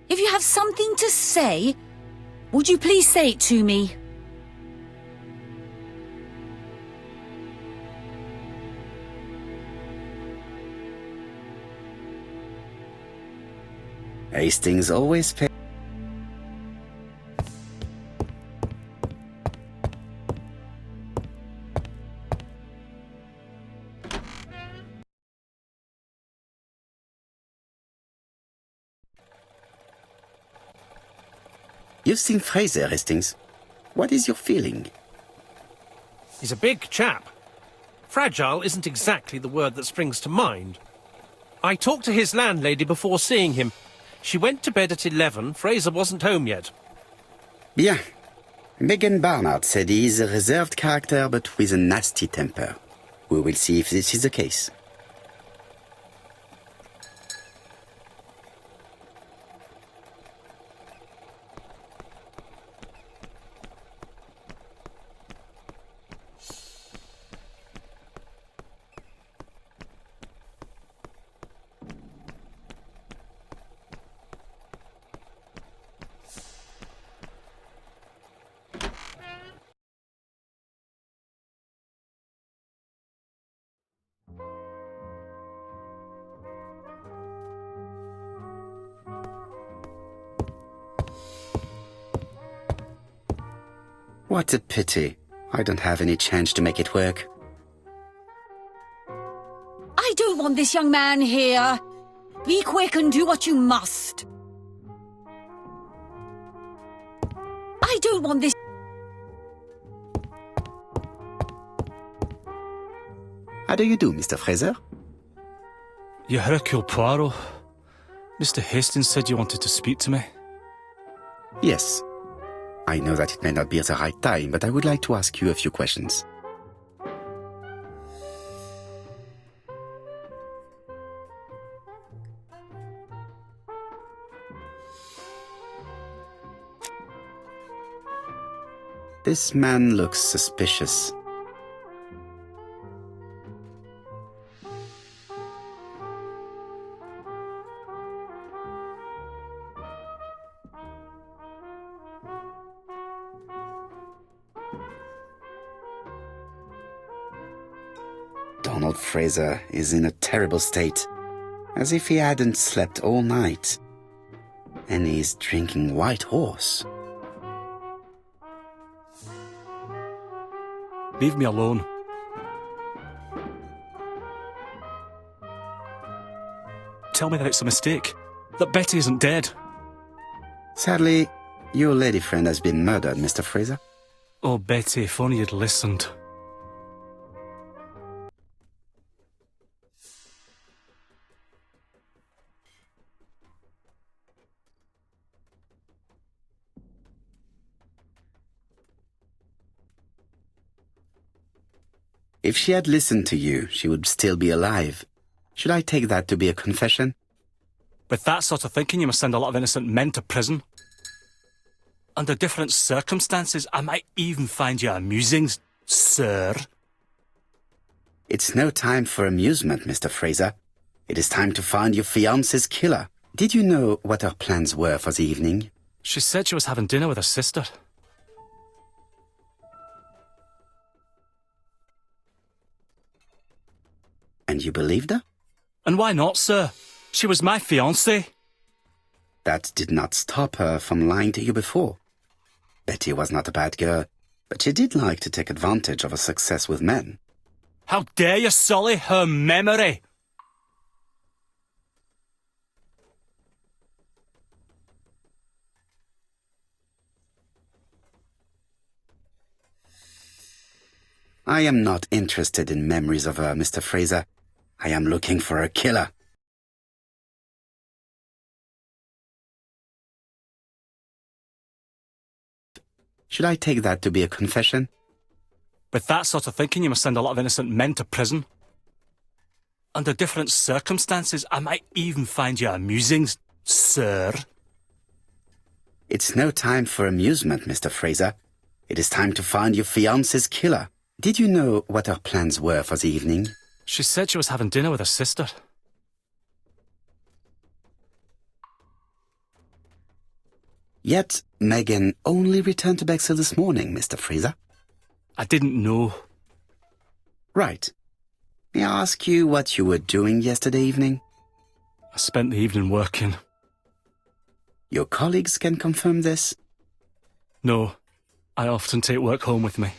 If you have something to say, would you please say it to me? Hastings always pays. You've seen Fraser, Hastings. What is your feeling? He's a big chap. Fragile isn't exactly the word that springs to mind. I talked to his landlady before seeing him. She went to bed at 11. Fraser wasn't home yet. Bien. Megan Barnard said he is a reserved character but with a nasty temper. We will see if this is the case. What a pity. I don't have any chance to make it work. I don't want this young man here. Be quick and do what you must. I don't want this... How do you do, Mr. Fraser? You Hercule Poirot. Mr. Hastings said you wanted to speak to me. Yes. I know that it may not be the right time, but I would like to ask you a few questions. This man looks suspicious. Donald Fraser is in a terrible state, as if he hadn't slept all night. And he's drinking White Horse. Leave me alone. Tell me that it's a mistake. That Betty isn't dead. Sadly, your lady friend has been murdered, Mr. Fraser. Oh, Betty, if only you'd listened. If she had listened to you, she would still be alive. Should I take that to be a confession? With that sort of thinking, you must send a lot of innocent men to prison. Under different circumstances, I might even find you amusing, sir. It's no time for amusement, Mr. Fraser. It is time to find your fiancé's killer. Did you know what her plans were for the evening? She said she was having dinner with her sister. And you believed her? And why not, sir? She was my fiancée. That did not stop her from lying to you before. Betty was not a bad girl, but she did like to take advantage of her success with men. How dare you sully her memory? I am not interested in memories of her, Mr. Fraser. I am looking for a killer. Should I take that to be a confession? With that sort of thinking, you must send a lot of innocent men to prison. Under different circumstances, I might even find you amusing, sir. It's no time for amusement, Mr. Fraser. It is time to find your fiancé's killer. Did you know what her plans were for the evening? She said she was having dinner with her sister. Yet Megan only returned to Bexhill this morning, Mr. Fraser. I didn't know. Right. May I ask you what you were doing yesterday evening? I spent the evening working. Your colleagues can confirm this? No, I often take work home with me.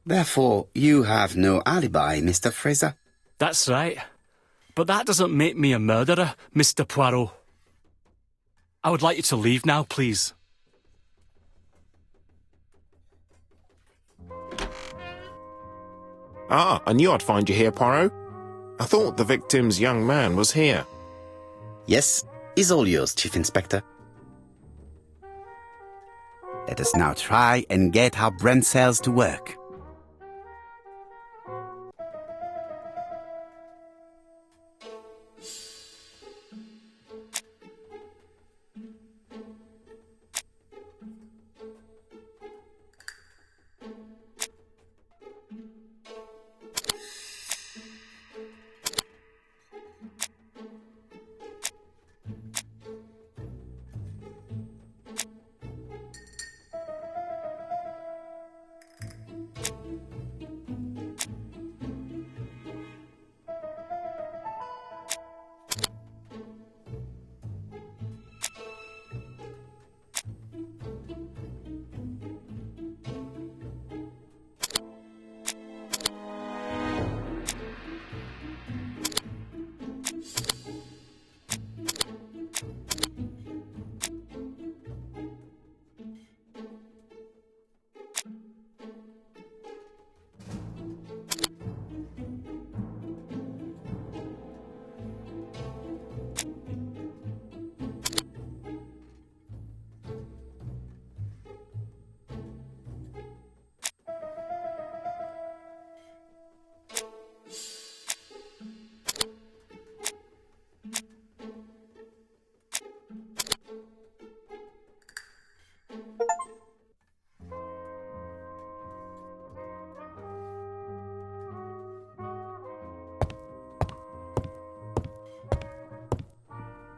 Therefore, you have no alibi, Mr. Fraser. That's right. But that doesn't make me a murderer, Mr. Poirot. I would like you to leave now, please. Ah, I knew I'd find you here, Poirot. I thought the victim's young man was here. Yes, is all yours, Chief Inspector. Let us now try and get our brain cells to work.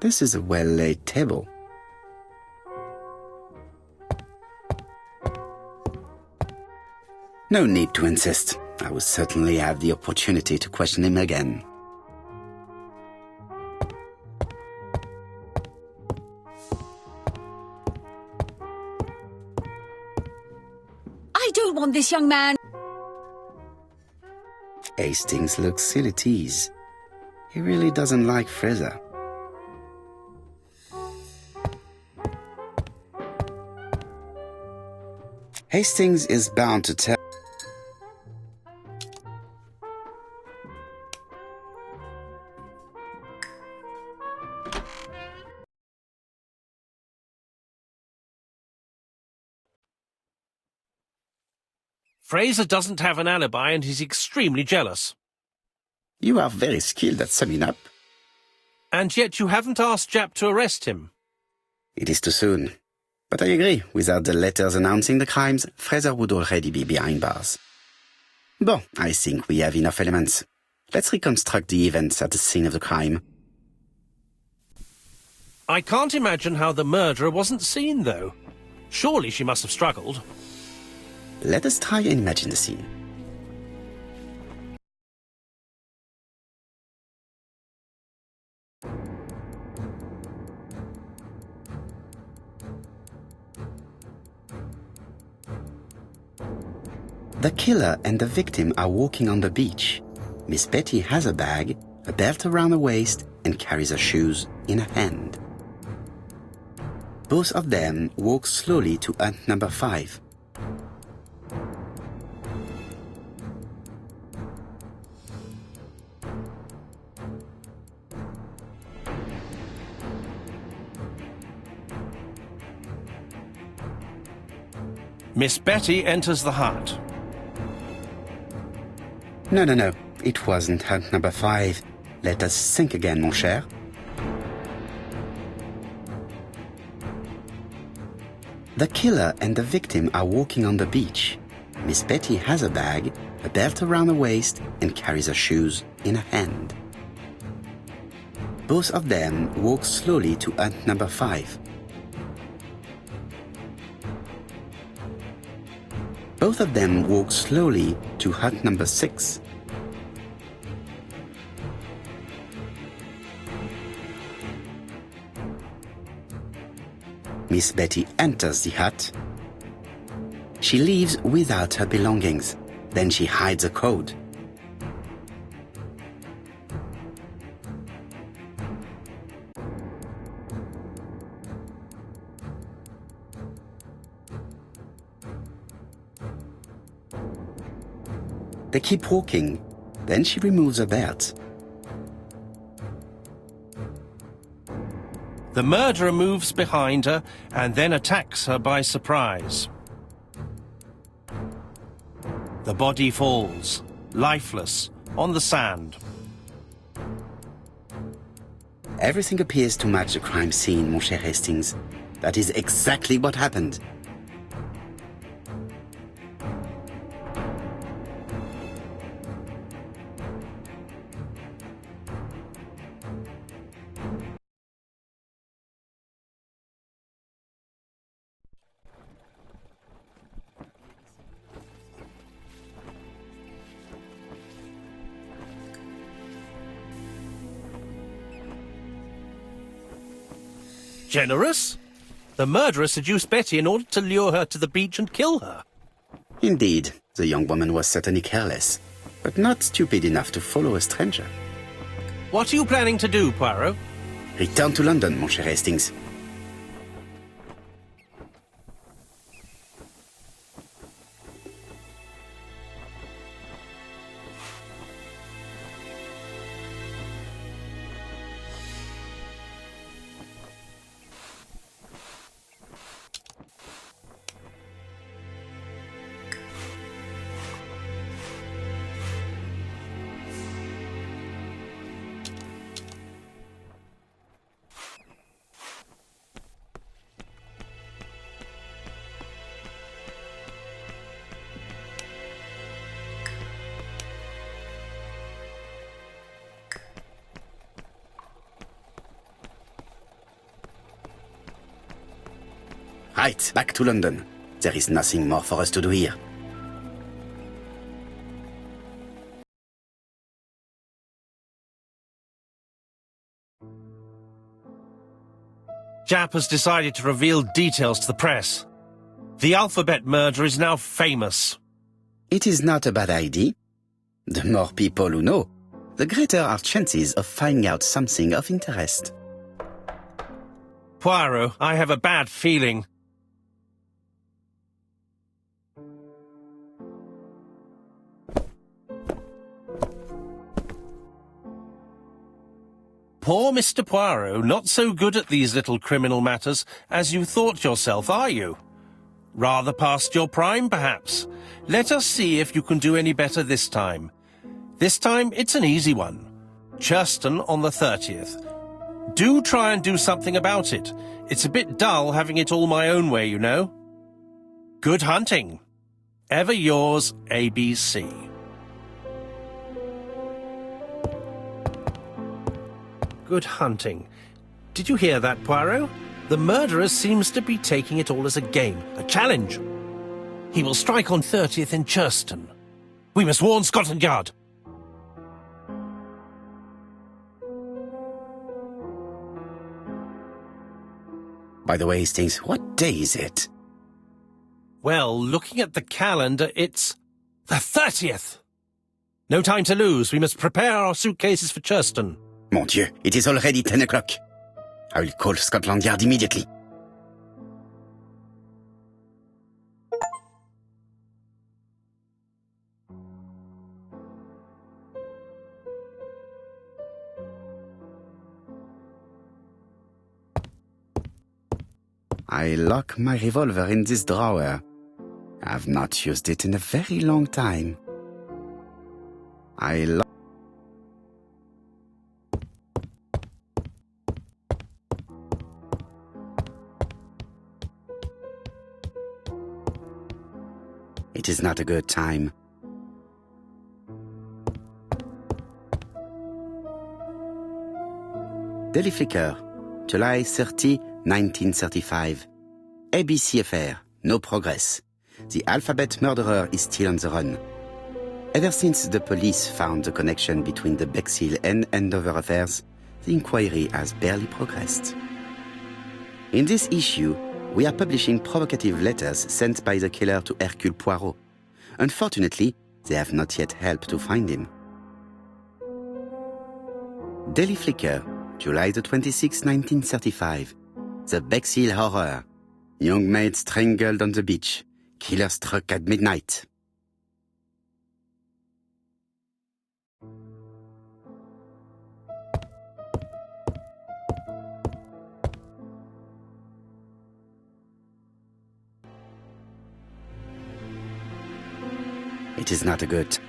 This is a well-laid table. No need to insist. I will certainly have the opportunity to question him again. I don't want this young man. Hastings looks ill at ease. He really doesn't like Fraser. Hastings is bound to tell. Fraser doesn't have an alibi and he's extremely jealous. You are very skilled at summing up. And yet you haven't asked Japp to arrest him. It is too soon. But I agree, without the letters announcing the crimes, Fraser would already be behind bars. Bon, I think we have enough elements. Let's reconstruct the events at the scene of the crime. I can't imagine how the murderer wasn't seen, though. Surely she must have struggled. Let us try and imagine the scene. The killer and the victim are walking on the beach. Miss Betty has a bag, a belt around her waist, and carries her shoes in her hand. Both of them walk slowly to hut number 5. Miss Betty enters the hut. No. It wasn't hut number 5. Let us think again, mon cher. The killer and the victim are walking on the beach. Miss Betty has a bag, a belt around her waist, and carries her shoes in her hand. Both of them walk slowly to hut number 5. Both of them walk slowly to hut number 6. Miss Betty enters the hut. She leaves without her belongings. Then she hides a code. They keep walking. Then she removes her belt. The murderer moves behind her and then attacks her by surprise. The body falls, lifeless, on the sand. Everything appears to match the crime scene, mon cher Hastings. That is exactly what happened. Generous? The murderer seduced Betty in order to lure her to the beach and kill her. Indeed, the young woman was certainly careless, but not stupid enough to follow a stranger. What are you planning to do, Poirot? Return to London, mon cher Hastings. Right, back to London. There is nothing more for us to do here. Japp has decided to reveal details to the press. The alphabet murder is now famous. It is not a bad idea. The more people who know, the greater our chances of finding out something of interest. Poirot, I have a bad feeling. Poor Mr. Poirot, not so good at these little criminal matters as you thought yourself, are you? Rather past your prime, perhaps. Let us see if you can do any better this time. This time, it's an easy one. Churston on the 30th. Do try and do something about it. It's a bit dull having it all my own way, you know. Good hunting. Ever yours, ABC. Good hunting. Did you hear that, Poirot? The murderer seems to be taking it all as a game, a challenge. He will strike on 30th in Churston. We must warn Scotland Yard. By the way, Hastings, what day is it? Well, looking at the calendar, it's the 30th. No time to lose. We must prepare our suitcases for Churston. Mon Dieu, it is already 10 o'clock. I will call Scotland Yard immediately. I lock my revolver in this drawer. I've not used it in a very long time. It is not a good time. Daily Flicker, July 30, 1935. ABC affair, no progress. The alphabet murderer is still on the run. Ever since the police found the connection between the Bexhill and Andover affairs, the inquiry has barely progressed. In this issue, we are publishing provocative letters sent by the killer to Hercule Poirot. Unfortunately, they have not yet helped to find him. Daily Flicker, July the 26th, 1935. The Bexhill Horror. Young maid strangled on the beach. Killer struck at midnight. It is not a good.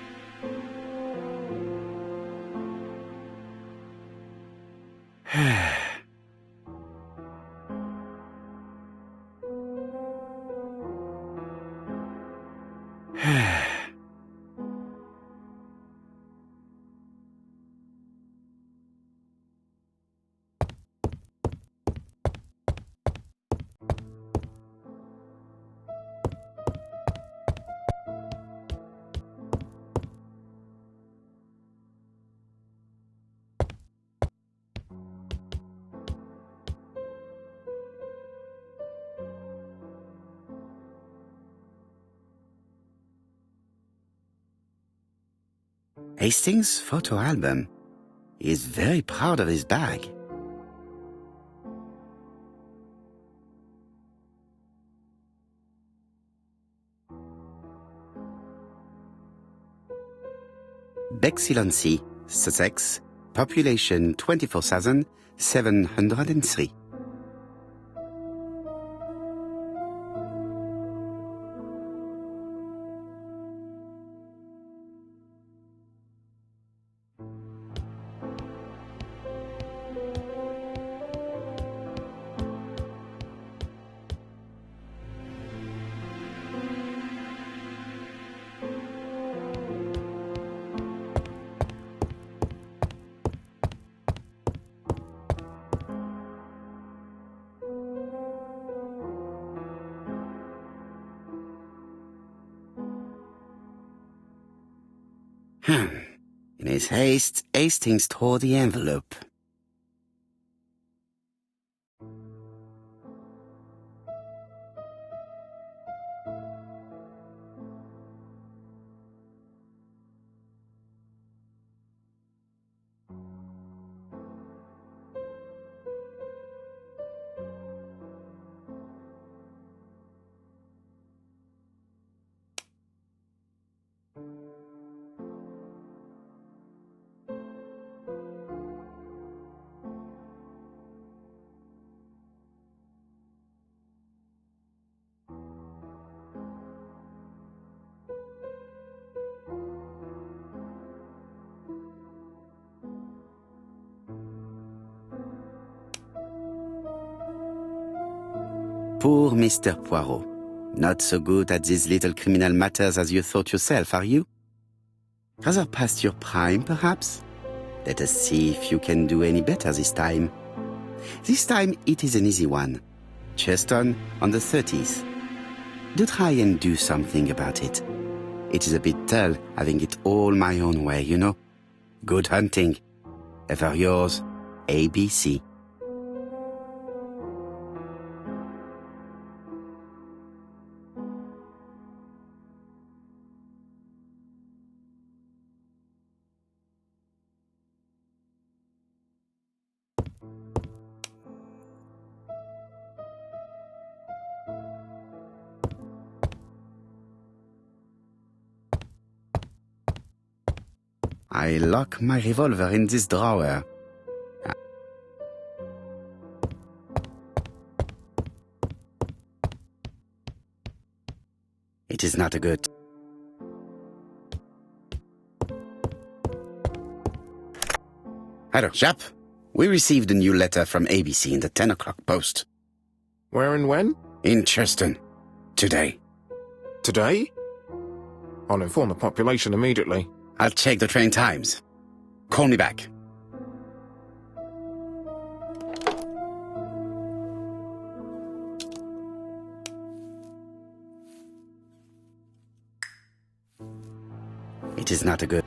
Hastings' photo album. He is very proud of his bag. Bexhill-on-Sea, Sussex, population 24,703. In his haste, Hastings tore the envelope. Poor Mr. Poirot. Not so good at these little criminal matters as you thought yourself, are you? Rather past your prime, perhaps? Let us see if you can do any better this time. This time it is an easy one. Cheston on the 30th. Do try and do something about it. It is a bit dull having it all my own way, you know. Good hunting. Ever yours, ABC. I lock my revolver in this drawer. It is not a good. Hello, chap. We received a new letter from ABC in the 10 o'clock post. Where and when? In Cheston. Today. Today? I'll inform the population immediately. I'll check the train times. Call me back. It is not a good...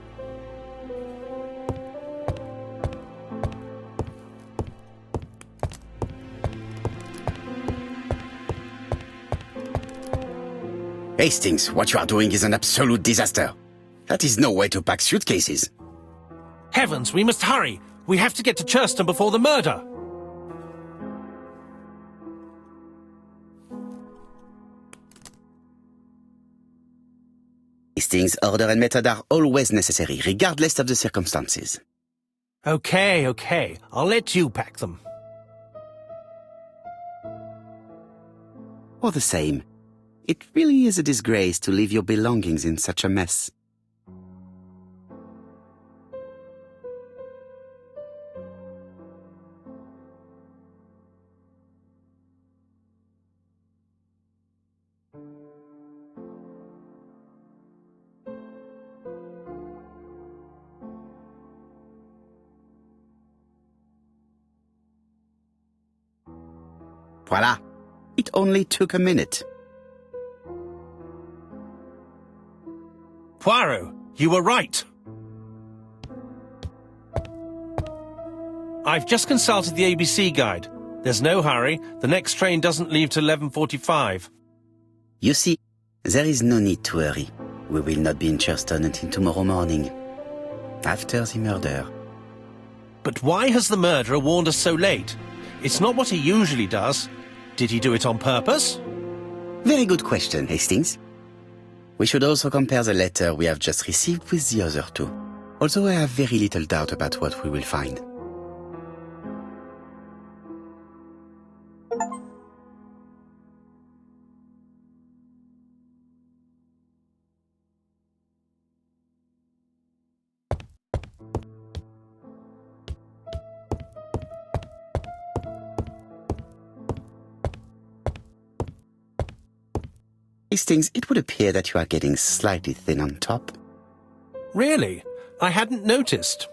Hastings, what you are doing is an absolute disaster. That is no way to pack suitcases. Heavens, we must hurry! We have to get to Churston before the murder! Hastings, order and method are always necessary, regardless of the circumstances. Okay. I'll let you pack them. All the same, it really is a disgrace to leave your belongings in such a mess. Voila! It only took a minute. Poirot, you were right. I've just consulted the ABC guide. There's no hurry. The next train doesn't leave till 11:45. You see, there is no need to hurry. We will not be in Churston until tomorrow morning, after the murder. But why has the murderer warned us so late? It's not what he usually does. Did he do it on purpose? Very good question, Hastings. We should also compare the letter we have just received with the other two, although I have very little doubt about what we will find. Hastings, it would appear that you are getting slightly thin on top. Really? I hadn't noticed.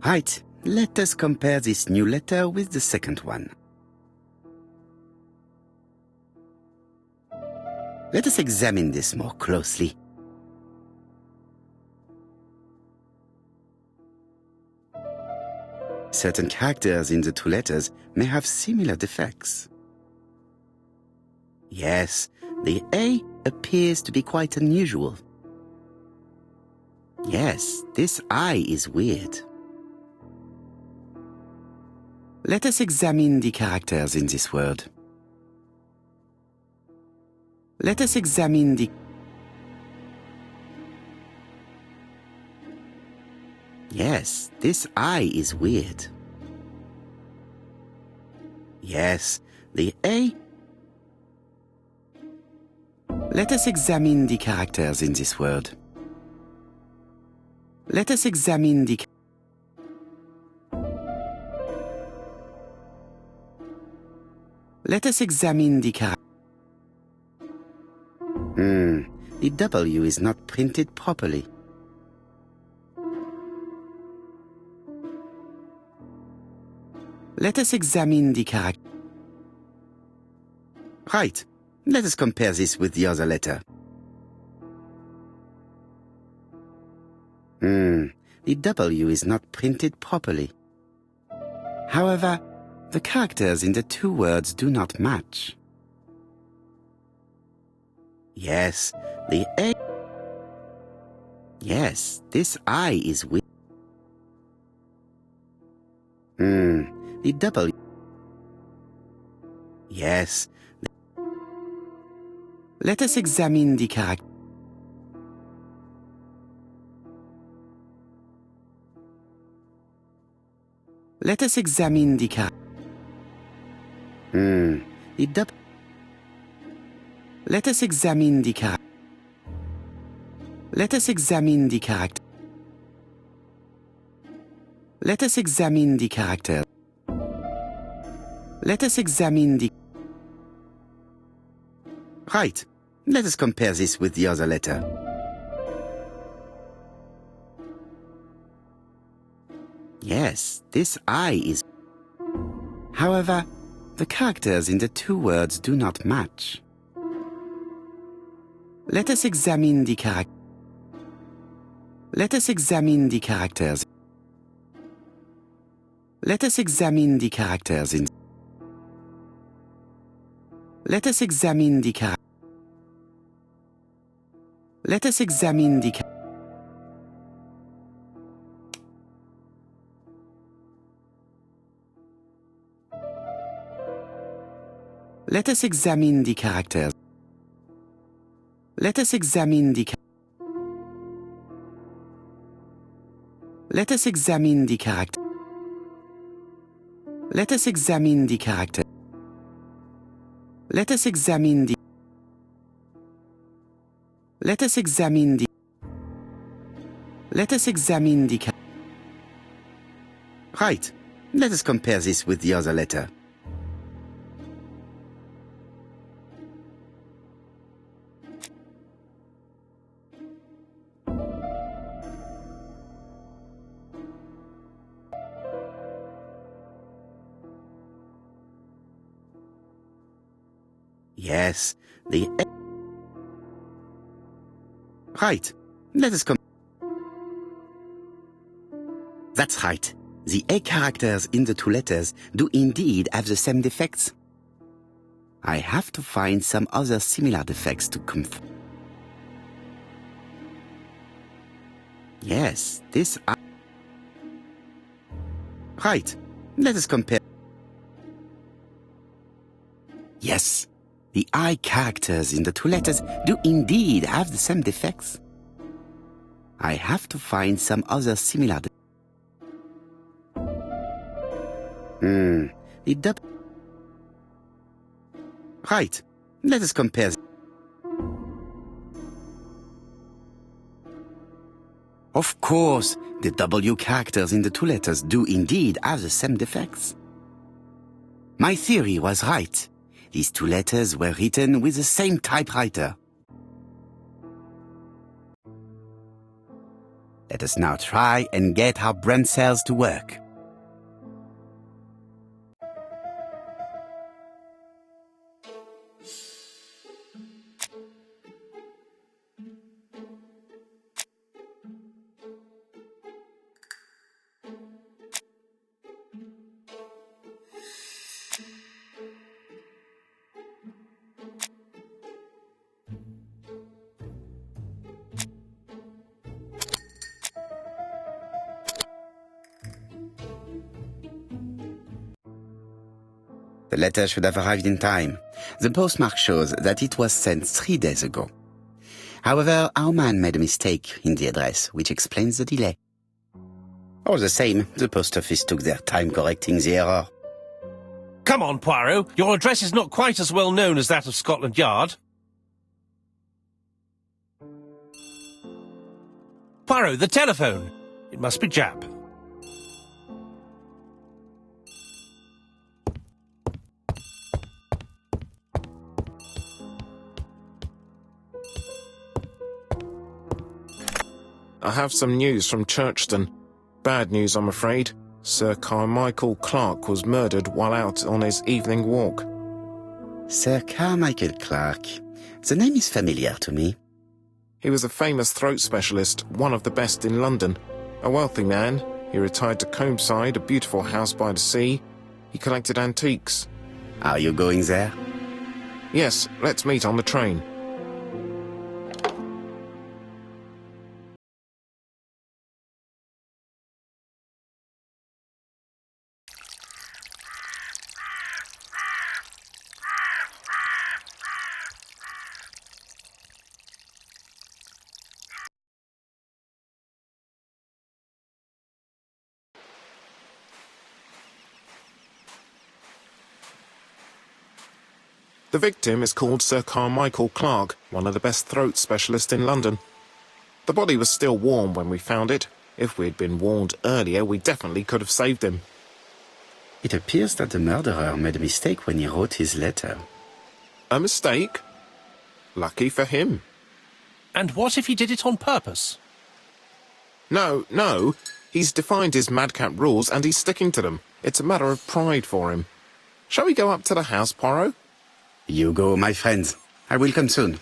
Right, let us compare this new letter with the second one. Let us examine this more closely. Certain characters in the two letters may have similar defects. Yes, the A appears to be quite unusual. Yes, this I is weird. Let us examine the characters in this word. Let us examine the... Yes, this I is weird. Yes, the A... Let us examine the characters in this word. Let us examine the... Let us examine the characters. The W is not printed properly. Let us examine the character. Right. Let us compare this with the other letter. The W is not printed properly. However, the characters in the two words do not match. Yes, the A... Yes, this I is weak. The W... Yes. Let us examine the character. Let us examine the character. The W... Let us examine the character. Let us examine the character. Let us examine the character. Let us examine the... Right. let us compare this with the other letter. Yes, this I is... However, the characters in the two words do not match. Let us examine the characters. Let us examine the characters. Let us examine the characters in... Let us examine the characters. Let us examine the... Let us examine the characters. Let us examine the... Let us examine the character. Let us examine the character. Let us examine the... Let us examine the... Let us examine the... Right. Let us compare this with the other letter. Yes, the... Right. Let us That's right. The A characters in the two letters do indeed have the same defects. I have to find some other similar defects to confirm. Yes, this I... Right. Let us compare. Yes, the I characters in the two letters do indeed have the same defects. I have to find some other similar the double... Right. Let us compare. Of course, the W characters in the two letters do indeed have the same defects. My theory was right. These two letters were written with the same typewriter. Let us now try and get our brain cells to work. The letter should have arrived in time. The postmark shows that it was sent 3 days ago. However, our man made a mistake in the address, which explains the delay. All the same, the post office took their time correcting the error. Come on, Poirot. Your address is not quite as well known as that of Scotland Yard. Poirot, the telephone. It must be Jap. I have some news from Churchton. Bad news, I'm afraid. Sir Carmichael Clark was murdered while out on his evening walk. Sir Carmichael Clark. The name is familiar to me. He was a famous throat specialist, one of the best in London. A wealthy man, he retired to Combside, a beautiful house by the sea. He collected antiques. Are you going there? Yes, let's meet on the train. The victim is called Sir Carmichael Clark, one of the best throat specialists in London. The body was still warm when we found it. If we'd been warned earlier, we definitely could have saved him. It appears that the murderer made a mistake when he wrote his letter. A mistake? Lucky for him. And what if he did it on purpose? No. He's defined his madcap rules and he's sticking to them. It's a matter of pride for him. Shall we go up to the house, Poirot? You go, my friends. I will come soon.